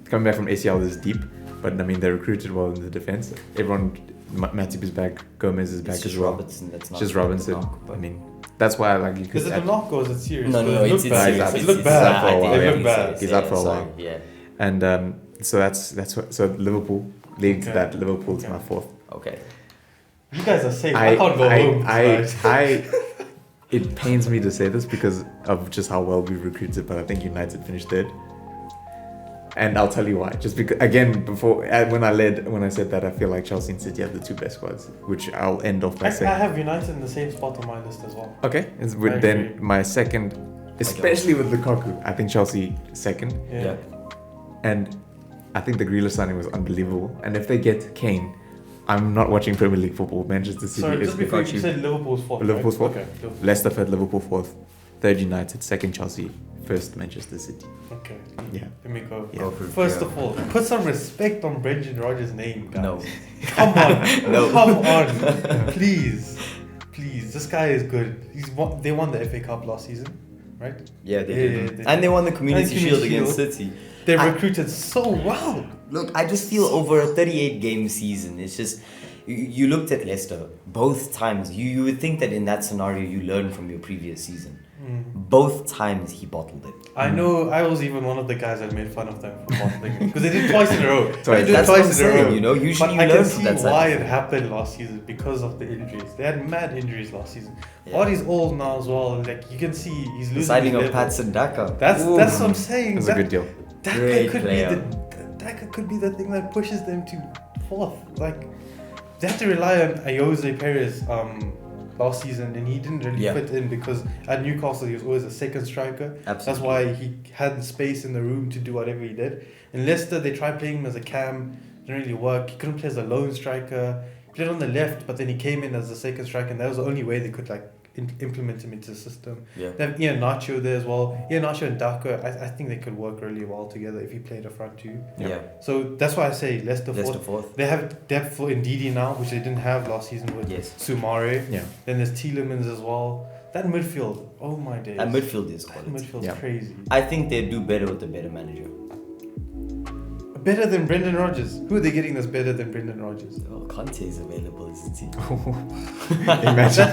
coming back from ACL is deep. But I mean, they recruited well in the defense. Everyone, Matip is back, Gomez is back It's as just well. Robertson. That's not Just the Robinson. knock, but- I mean, that's why like you Is could. it a knock or is it serious? No, It it's looked bad. serious. It looked He's bad. out for a while, It yeah. looked bad. He's out for a sorry, while. Yeah. And so that's what. So Liverpool leads Okay. that. Liverpool's Okay. my 4th. Okay. You guys are safe. I can't go home. tonight. It pains me to say this because of just how well we recruited, but I think United finished 3rd. And I'll tell you why. Just because, again, before when I said that, I feel like Chelsea and City have the 2 best squads, which I'll end off by I saying. have United in the same spot on my list as well. Okay, I then agree. my second, especially with Lukaku, I think Chelsea 2nd, Yeah. and I think the Grealish signing was unbelievable. And if they get Kane, I'm not watching Premier League football. Manchester City Sorry, is just before Lukaku. you said Liverpool's 4th. Liverpool's right? 4th. Okay. Liverpool. Leicester 3rd, Liverpool 4th, 3rd United, 2nd Chelsea, 1st Manchester City. Okay. Yeah. Let me go. Yeah. Go for it. First Yeah. of all, put some respect on Brendan Rodgers' name, guys. No. Come on. No. Come on. Please. Please. This guy is good. They won the FA Cup last season, right? Yeah, they Yeah, did. yeah, they And did. they won the Community And Shield Community against Shield. City. They I- recruited so well. Look, I just feel over a 38 game season, it's just you looked at Leicester both times. You would think that in that scenario you learn from your previous season. Both times he bottled it. I know. I was even one of the guys that made fun of them for bottling it because they did twice in a row. Sorry, They did that's what I'm twice in a saying, row. you know, usually but you I learn can from see that side. why it happened last season because of the injuries. They had mad injuries last season. Yeah. Body's old now as well. Like you can see, he's The losing. signing his of level. Patson Daka. That's Ooh. what I'm saying. It's a good deal. Daka Great could player. be Daka could be the thing that pushes them to 4th. Like they had to rely on Jose Perez last season, and he didn't really Yeah. fit in because at Newcastle he was always a second striker. That's Absolutely. why he had the space in the room to do whatever he did. In Leicester, they tried playing him as a cam, didn't really work. He couldn't play as a lone striker. He played on the left, but then he came in as a second striker, and that was the only way they could like implement him into the system. Yeah. They have Ian Nacho there as well. Ian Nacho and Daka, I think they could work really well together if he played a front two. Yeah. So that's why I say Leicester Leicester 4th. fourth. They have depth for Ndidi now, which they didn't have last season with Yes. Sumare. Yeah. Then there's Tielemans as well. That midfield, oh my days. And midfield is That quality. midfield's Yeah. crazy. I think they'd do better with a better manager. A Better than Brendan Rodgers. Who are they getting that's better than Brendan Rodgers? Well, Conte is available, isn't he? Imagine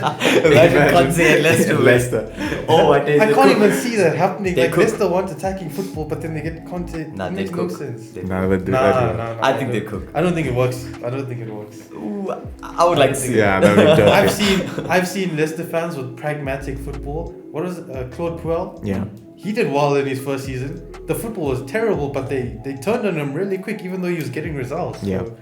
Conte and Leicester. Leicester. Oh, I can't even see that happening. They Like cook. Leicester want attacking football, but then they get Conte. Nah, It they makes no cook. sense. No, but do Nah, that. nah. I think they cook. I don't think it works. I don't think it works. Ooh, I would like to see Yeah, that. that would be I've seen Leicester fans with pragmatic football. What was it? Claude Puel? Yeah. He did well in his first season. The football was terrible, but they turned on him really quick, even though he was getting results. Yeah. So,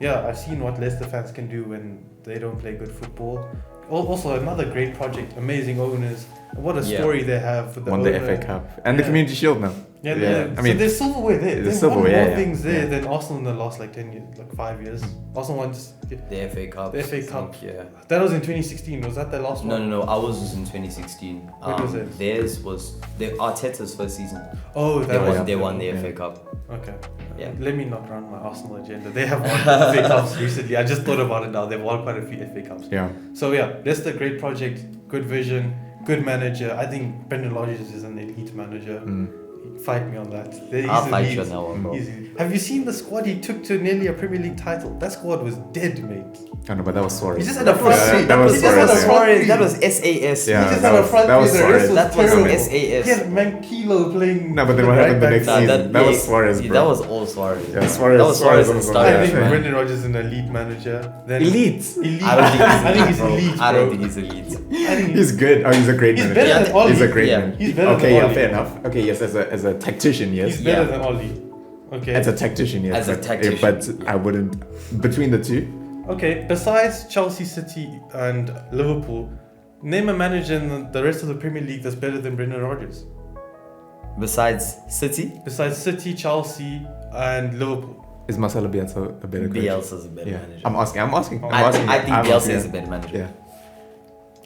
yeah, I've seen what Leicester fans can do when they don't play good football. Also, another great project, amazing owners. What a Yeah. story they have with the Won owner. the FA Cup and the Yeah. Community Shield now. Yeah, I mean, so there's silverware there. there's They've silverware, won more yeah, things there yeah. than Arsenal in the last like 10 years, like 5 years. Arsenal won just, The FA Cup. The FA I Cup. think, yeah. that was in 2016. Was that the last No, one? no, no. Ours was in 2016. When was it? Theirs was Arteta's first season. Oh, that was. They won the Yeah. FA Cup. Okay. Yeah. Let me not run my Arsenal agenda. They have won FA Cups recently. I just thought about it now. They've won quite a few FA Cups. Yeah. So yeah, that's the great project, good vision, good manager. I think Brendan Rodgers is an elite manager. Mm. Fight me on that. He's I'll fight you elite. on that one, bro. Easy. Have you seen the squad he took to nearly a Premier League title? That squad was dead, mate. I know, but that was Suarez. He just had a front Yeah, three. that was He just had Suarez, a yeah. front three. That was SAS. Yeah, he just that had a was- front that was three. The rest Suarez. was That was terrible. SAS. He had Mankilo playing. No, but then what happened the right next back. season? That was Suarez, bro. That was all Suarez. Yeah, Suarez. That was Suarez and was- Stark. I think yeah. Brendan Rodgers is an elite manager. Then Elite. Elite. I don't think he's I think he's bro. elite, I don't bro. think he's elite. I think He's good. Oh, he's a great He's manager. better than Oli. He's a great Yeah. manager. He's better Okay, than yeah, Oli. fair enough. Okay, yes, as a tactician, yes. He's better Yeah. than Oli. Okay. As a tactician, yes. As a but- tactician, But yeah. I wouldn't. Between the two, Okay, besides Chelsea, City, and Liverpool, name a manager in the rest of the Premier League that's better than Brendan Rodgers. Besides City, Besides City, Chelsea, and Liverpool. is Marcelo Bielsa a better coach? Bielsa's a better Yeah. manager. I'm asking. I I think I'm Bielsa asking, is a yeah. better manager. Yeah.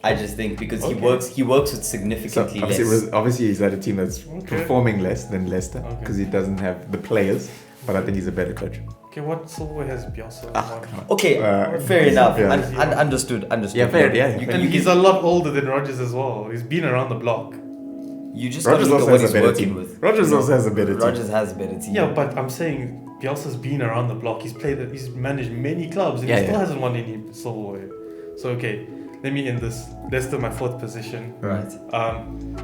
I just think because Okay. he works with So significantly obviously, less. obviously he's at a team that's Okay. performing less than Leicester Okay. because he doesn't have the players. But I think he's a better coach. Okay, what silverware has Bielsa Ah, won? come on. Okay, fair he's- enough. yeah. Understood. Yeah, fair, yeah, You, fair. And you, he's a lot older than Rodgers as well. He's been around the block. you just got to Rodgers look also at what has he's a better working team. with. Rodgers also has a better team. Rodgers has a better team. Yeah, but I'm saying Bielsa's been around the block. He's managed many clubs and Yeah, he still yeah. hasn't won any silverware. So okay, let me end this. Leicester my fourth position. Right.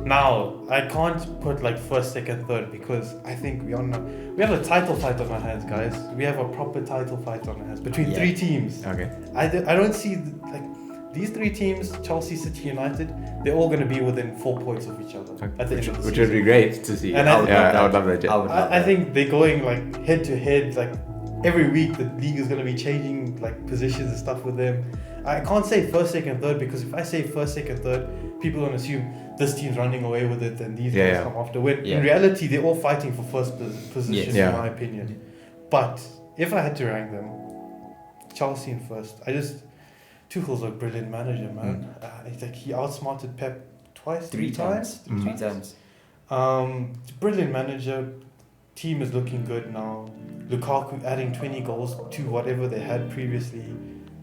Now I can't put like first, second, third because I think we have a title fight on our hands, guys. We have a proper title fight on our hands between Yeah. three teams. Okay. I don't see like these three teams, Chelsea, City, United. They're all going to be within 4 points of each other at the end of the Which season. would be great to see. And I would I would love that. I would love I that. think they're going like head to head. Like every week, the league is going to be changing like positions and stuff with them. I can't say first, second, third because if I say first, second, third, people are going to assume this team's running away with it and these guys Yeah. come after. When Yeah. in reality, they're all fighting for first position, Yes. Yeah. in my opinion. But if I had to rank them, Chelsea in first. Tuchel's a brilliant manager, man. It's like he outsmarted Pep three times. Three times. Brilliant manager. Team is looking good now. Lukaku adding 20 goals to whatever they had previously.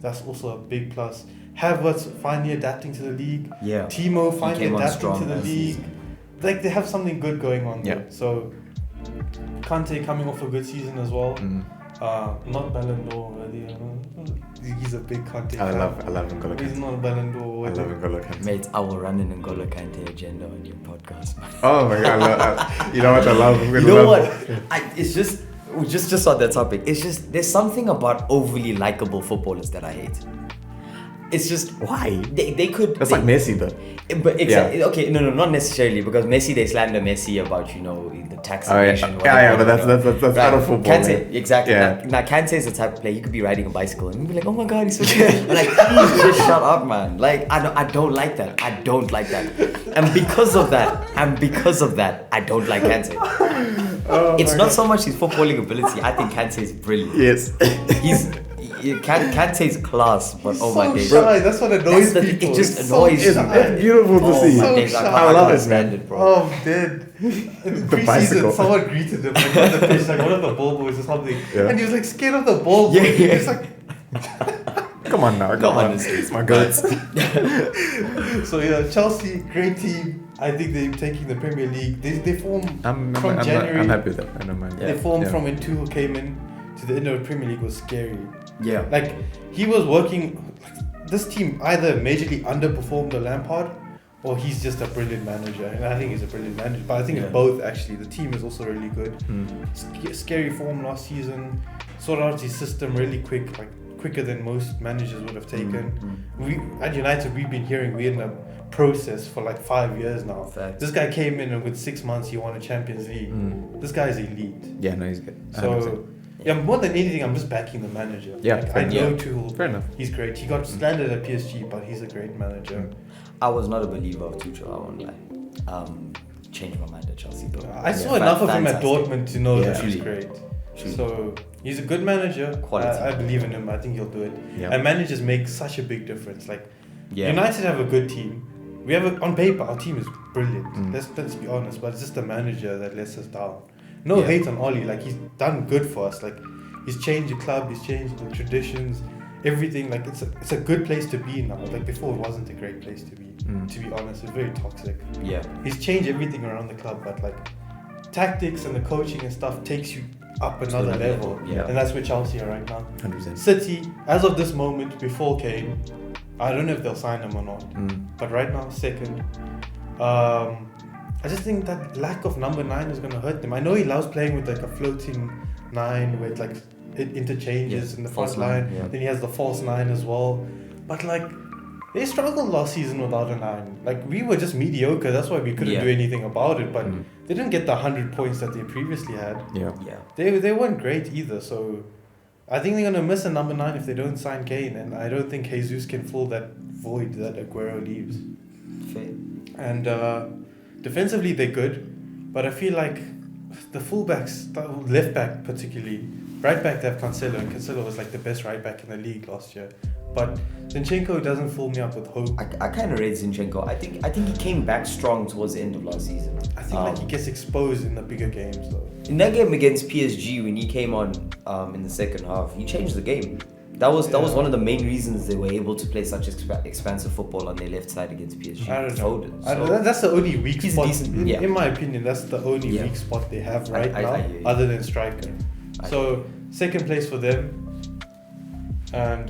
That's also a big plus. Havertz finally adapting to the league. Yeah. Timo He finally came on adapting strong to the last league. season. Like they have something good going on there. Yeah. So Kante coming off a good season as well. Mm. Not Ballon d'Or already. He's a big Kante I fan. love N'Golo He's Kante. not a Ballon d'Or. I love N'Golo Kante. Mate, I will run an N'Golo Kante agenda on your podcast, man. Oh my god! You know what I love? I'm You gonna know love- what? It's just on that topic. It's just there's something about overly likable footballers that I hate. It's just Why? they could. That's they, like Messi though. But okay, no, not necessarily because Messi they slander Messi about the taxation. Yeah, but that's out of football. Kante, man. exactly. Yeah. Now Kante is the type of player you could be riding a bicycle and you'd be like, oh my god, he's so good. Like, please just shut up, man. Like, I don't like that. I don't like that. And because of that, I don't like Kante. It's not so much his footballing ability. I think Kante is brilliant. Yes. Kante's class, but oh my so days. shy. That's what annoys That's the- people. it just It's annoys so me. shy. It's beautiful to Oh see. my So days, shy. I love can't it, stand man. it, bro. Oh, I'm dead. In The preseason, bicycle. someone greeted him like on the pitch, like one of the ball boys or something, Yeah. and he was like scared of the ball boy. Yeah, He yeah. was like, Come on now. Come on. on, It's my goats. so yeah, Chelsea, great team. I think they're taking the Premier League. They form I'm January. I'm happy with that. I don't mind. They formed Yeah. from when Tuchel came in to the end of the Premier League was scary. Yeah. Like he was working. This team either majorly underperformed the Lampard, or he's just a brilliant manager. And I think he's a brilliant manager. But I think it's both actually. The team is also really good. Scary form last season. Sorted out his system really quick, like quicker than most managers would have taken. We at United we've been hearing we're in a process for like 5 years now. Fact. This guy came in and with 6 months he won a Champions League. This guy is elite. Yeah, no, he's good. So yeah, more than anything, I'm just backing the manager. Yeah, like, fair I know enough. Tuchel. Fair enough. He's great. He got slandered at PSG, but he's a great manager. I was not a believer of Tuchel, I won't lie. Changed my mind at Chelsea though. I saw enough of him at Fantastic. Dortmund to know that he's Truly. great. Truly. So he's a good manager. Quality. I believe in him. I think he'll do it. Yeah. And managers make such a big difference. Like Yeah. United have a good team. We have on paper our team is brilliant. Let's be honest. But it's just the manager that lets us down. No Yeah. hate on Oli. Like he's done good for us. Like he's changed the club. He's changed the traditions. Everything. Like it's a good place to be now. Like before it wasn't a great place to be. To be honest, it's very toxic. Yeah. He's changed everything around the club, but like tactics and the coaching and stuff takes you up another another level. level, yeah. And that's where Chelsea are right now. 100%. City, as of this moment, before Kane, I don't know if they'll sign him or not. But right now, second. I just think that lack of number 9 is gonna hurt them. I know he loves playing with like a floating 9 with like it interchanges in the false front line. nine, yeah. Then he has the false 9 as well. But like they struggled last season without a 9. Like we were just mediocre. That's why we couldn't Yeah. do anything about it. But they didn't get the 100 points that they previously had. Yeah. Yeah. They weren't great either. So I think they're gonna miss a number 9 if they don't sign Kane. And I don't think Jesus can fill that void that Aguero leaves. Fair. And defensively they're good, but I feel like the fullbacks, left back particularly, right back they have Cancelo, and Cancelo was like the best right back in the league last year. But Zinchenko doesn't fill me up with hope. I kind of rate Zinchenko. I think he came back strong towards the end of last season. I think like he gets exposed in the bigger games though. In that game against PSG, when he came on in the second half, he changed the game. That was one of the main reasons they were able to play such expansive football on their left side against PSG. I don't know. Foden. That's the only weak He's spot. decent, In my opinion, that's the only weak spot they have right I now, hear you. other than striker. So second place for them. And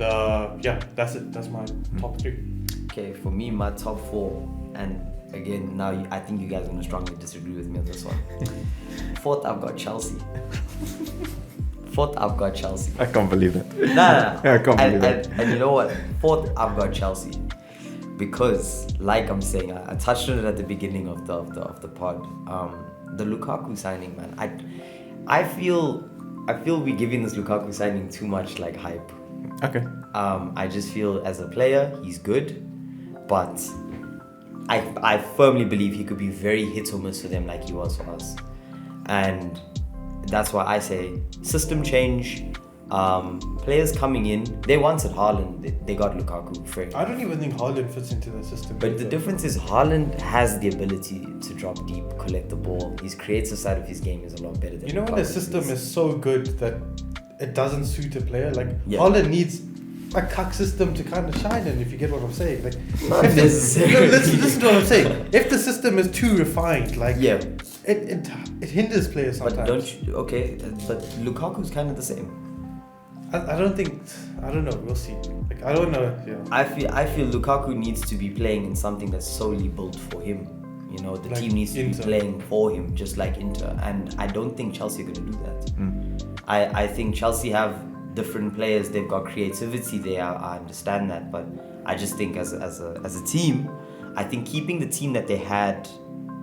yeah, that's it. That's my top 3. Okay, for me, my top 4, and again, now I think you guys are going to strongly disagree with me on this one. Fourth, I've got Chelsea. I can't believe that. Nah. I can't believe that. And you know what? Fourth, I've got Chelsea. Because, like I'm saying, I touched on it at the beginning of the pod. The Lukaku signing, man. I feel we're giving this Lukaku signing too much like hype. Okay. I just feel as a player, he's good, but I firmly believe he could be very hit or miss for them like he was for us. And that's why I say system change, players coming in. They wanted Haaland, they got Lukaku for I don't even think Haaland fits into the system. But the difference is Haaland has the ability to drop deep, collect the ball. His creative side of his game is a lot better than You know when the Lukaku's system is. is so good that it doesn't suit a player? Like Yeah. Haaland needs a cuck system to kind of shine in, if you get what I'm saying. Like Not if the- necessarily. No, listen to what I'm saying. If the system is too refined, like Yeah. it hinders players sometimes. But don't you, okay, but Lukaku's kind of the same. I don't know. We'll see. Like I don't know. Yeah. I feel Lukaku needs to be playing in something that's solely built for him. You know, the Like team needs to Inter. be playing for him, just like Inter. And I don't think Chelsea are going to do that. I think Chelsea have different players. They've got creativity there. I understand that, but I just think as a team, I think keeping the team that they had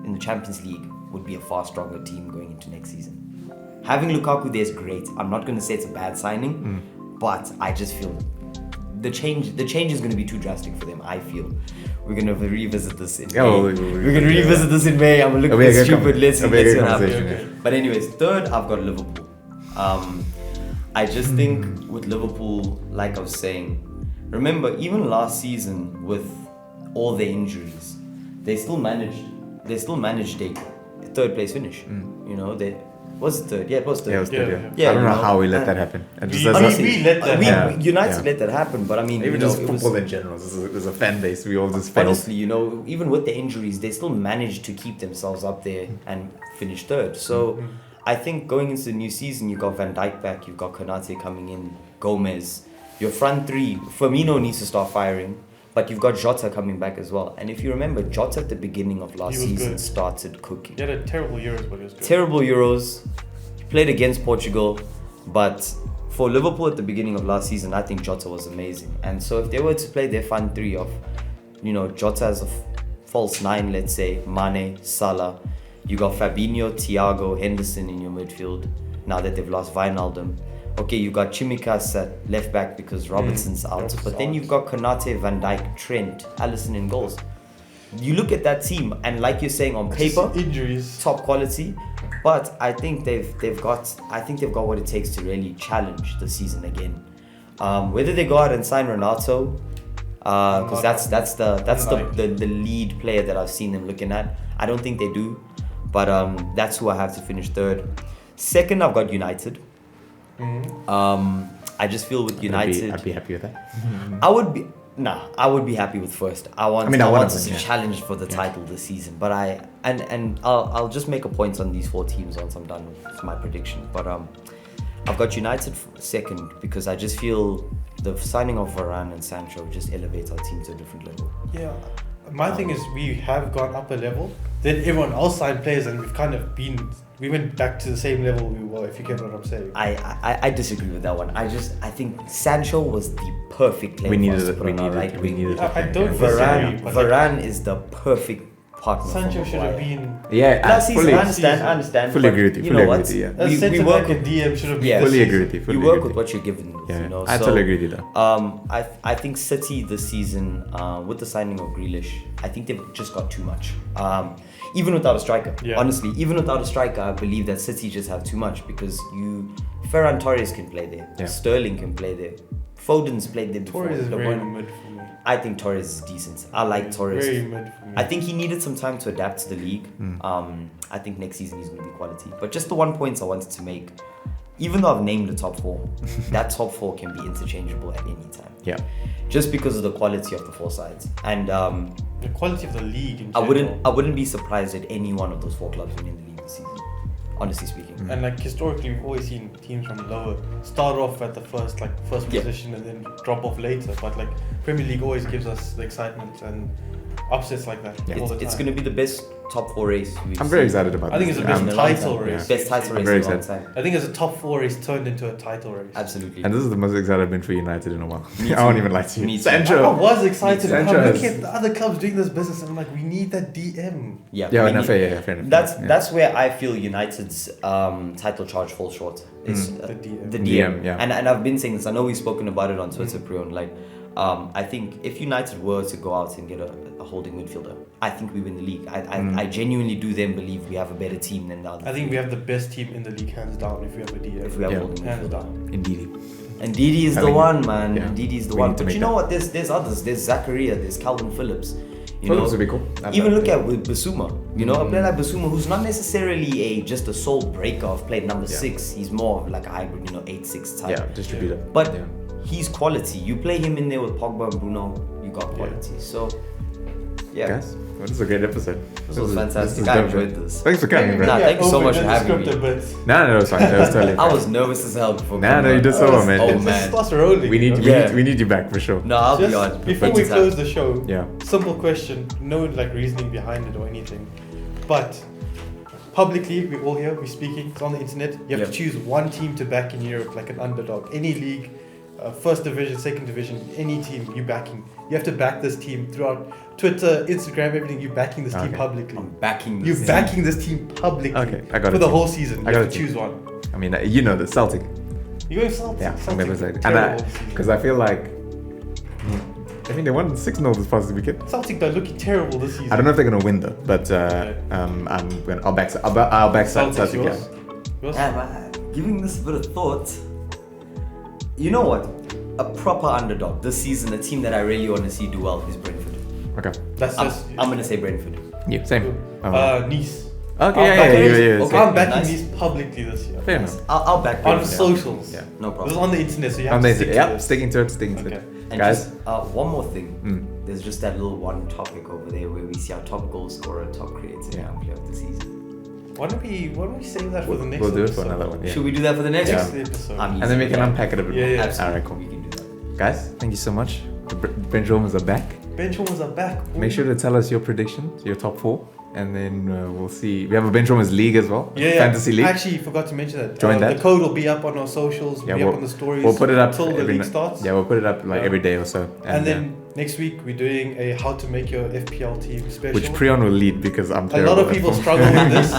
in the Champions League would be a far stronger team going into next season. Having Lukaku there is great. I'm not going to say it's a bad signing, but I just feel the change is going to be too drastic for them. I feel we're going to revisit this in May. We're going to revisit this in May. I'm going to look at stupid. Let's see what happens. Okay. But anyways, third, I've got Liverpool. I just think with Liverpool, like I was saying, remember even last season with all their injuries, they still managed a third place finish. You know, Was it third? Yeah, it was third. Yeah, it was third, Yeah, yeah. I don't know you know, how we let and- that happen. And We- just as Honestly, we let that happen. United Yeah. let that happen, but I mean, even you know, just it was, football in general, there's a fan base. We all just failed. honestly, you know, even with the injuries, they still managed to keep themselves up there and finish third. So Mhm. I think going into the new season, you've got Van Dijk back, you've got Konate coming in, Gomez. Your front three, Firmino needs to start firing, but you've got Jota coming back as well. And if you remember, Jota at the beginning of last He was season good. started cooking. He had a terrible Euros, but he was good. Terrible Euros. He played against Portugal, but for Liverpool at the beginning of last season, I think Jota was amazing. And so if they were to play their front three of, you know, Jota as a false nine, let's say, Mane, Salah, you got Fabinho, Thiago, Henderson in your midfield, now that they've lost Wijnaldum. Okay, you got Chimikas at left back because Robertson's out, Robertson's but then out. you've got Konate, Van Dijk, Trent, Alisson in goals. You look at that team, and like you're saying, on paper, Injuries. top quality, but I think they've got what it takes to really challenge the season again. Whether they go out and sign Renato, because that's the lead player that I've seen them looking at. I don't think they do, but that's who I have to finish third. Second, I've got United. Mhm. I just feel with United, I'd be happy with that. I would be happy with first. I want I want us them, to yeah. challenge for the title this season. But I'll just make a point on these four teams once I'm done with my prediction. But I've got United second because I just feel the signing of Varane and Sancho just elevates our team to a different level. Yeah. My thing is we have gone up a level. Then everyone else signed players, and we've kind of we went back to the same level we were. If you get what I'm saying. I disagree with that one. I think Sancho was the perfect player We for needed us to it. put We on our needed right it. We wing. needed I it. don't Yeah. disagree, but like, Varane is the perfect partner. Sancho for should have Maguire. been. Yeah, Last season, fully, I understand. fully but agree with you. You Fully know agree what? with you. Yeah. A We centre work back and DM should have been. Yeah. this Fully season. agree with you. Fully You work agree with what you're given. Yeah, You know. I So, totally agree with you though. I think City this season, with the signing of Grealish, I think they've just got too much. Even without a striker, Yeah. honestly, even without a striker, I believe that City just have too much because Ferran Torres can play there, Yeah. Sterling can play there, Foden's played there before. Torres is De very Bruyne- mid for me. I think Torres is decent. I like Torres. Very mid for me. I think he needed some time to adapt to the league. I think next season he's going to be quality. But just the one point I wanted to make, even though I've named the top four, that top four can be interchangeable at any time. Yeah. Just because of the quality of the four sides. And the quality of the league in I general. wouldn't be surprised at any one of those four clubs winning the league this season. Honestly speaking. And like historically, we've always seen teams from lower start off at the first Yeah. position and then drop off later. But like Premier League always gives us the excitement and upsets like that all the time. It's going to be the best top four race we've I'm very seen. excited about I think this. it's the best in a long title time. race. Best title I'm race very in a long excited. time. I think as a top four race turned into a title race. Absolutely. And this is the most excited I've been for United in a while. Me I won't too. even lie to you. Me too. Sancho. I was excited. but Sancho I'm has- looking at the other clubs doing this business, and I'm like, we need that DM. Yeah, Yeah, we no, need- fair enough. That's where I feel United's title charge falls short. It's The DM. the DM, DM. yeah. And I've been saying this. I know we've spoken about it on Twitter, Prion. Like, I think if United were to go out and get a holding midfielder, I think we win the league. I genuinely do then believe we have a better team than the other. I think we have the best team in the league, hands down. If we have a DM, if we have Yeah. a holding hands midfielder. down. Indeed. And Didi is I the think- one, man. yeah. Didi is the We one. need to But make you know that. what? There's others. There's Zakaria. There's Calvin Phillips. You Phillips know, would be cool. I'd even like look that. at with Basuma, you know, a player like Basuma who's not necessarily just a sole breaker of playing number Yeah. 6. He's more of like a hybrid, 8-6 type. Yeah, distributor. But yeah. he's quality. You play him in there with Pogba and Bruno, you got quality. So, yeah. Guys, well, this is a great episode. This was fantastic. is I dope, enjoyed man. this. Thanks for coming, bro. Nah, thank you so much for having me. No, it's fine. That was totally I fine. was nervous as hell before. Nah, coming no, you on. did so well, man. Oh, It's- man. Starts rolling. We need, you we, know? Yeah. need, we need you back for sure. No, I'll be Just on. before we Plenty time. close the show, Yeah. simple question, no like reasoning behind it or anything, but publicly we're all here, we're speaking, it's on the internet. You have to choose one team to back in Europe, like an underdog, any league, first division, second division, any team you backing. You have to back this team throughout Twitter, Instagram, everything. You're backing this team Okay. publicly. I'm backing this. You're team. backing this team publicly Okay, I got for it. the whole season. You I got have it. to choose one. I mean, you know the Celtic. You're going Celtic. Yeah, I'm Celtic. going Celtic. Terrible And season. because I feel like, I mean, they won 6-0 this past weekend. Celtic, they're looking terrible this season. I don't know if they're gonna win though, but I'll back Celtic's Celtic. Yeah. yours. Yours? Yeah, but giving this a bit of thought, you know what? A proper underdog this season, a team that I really want to see do well is Brentford. Okay. That's I'm gonna say Brentford. Yeah. Same. Nice. Okay, I'll yeah, back yeah, these. yeah. Okay. I'm backing Nice. these publicly this year. Fair enough. I'll back On you. socials. Yeah. No This is problem. on the internet, so you have On to the stick internet. to Yep, this. sticking to it, sticking to Okay. it. And Guys. just one more thing. Mm. There's just that little one topic over there where we see our top goal scorer, top creative Yeah. young player of the season. Why don't we save that for the next We'll do it episode? for another one. Yeah. Should we do that for the next Yeah. Next one? episode. I'm And then we easy can with that. unpack it a bit Yeah, more. yeah. Absolutely. Alright, cool. We can do that. Guys, thank you so much. The bench warmers are back. Bench warmers are back. Make sure to tell us your predictions, your top 4, and then we'll see. We have a bench warmers league as well. Yeah, Fantasy league. Actually, forgot to mention that. Join that. The code will be up on our socials. Yeah, be we'll- up on the stories. We'll put it up till the every league ni- starts. Yeah, we'll put it up like Yeah. every day or so. And then next week we're doing a how to make your FPL team special. which Prion will lead because I'm A terrible lot of at people form. struggle with this,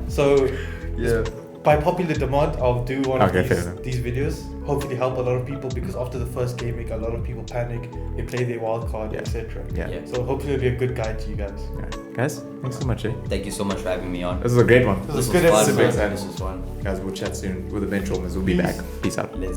so Yeah. by popular demand, I'll do one Okay, of fair enough. these videos. Hopefully, help a lot of people because after the first game week, a lot of people panic. They play their wild card, Yeah. etc. Yeah. Yeah. So hopefully, it'll be a good guide to you guys. Alright. Guys, thanks so much, eh? Thank you so much for having me on. This was a great one. This was was good fun, episode. man. This was fun. Guys, we'll chat soon with the bench warmers. We'll be Peace. back. Peace out. Let's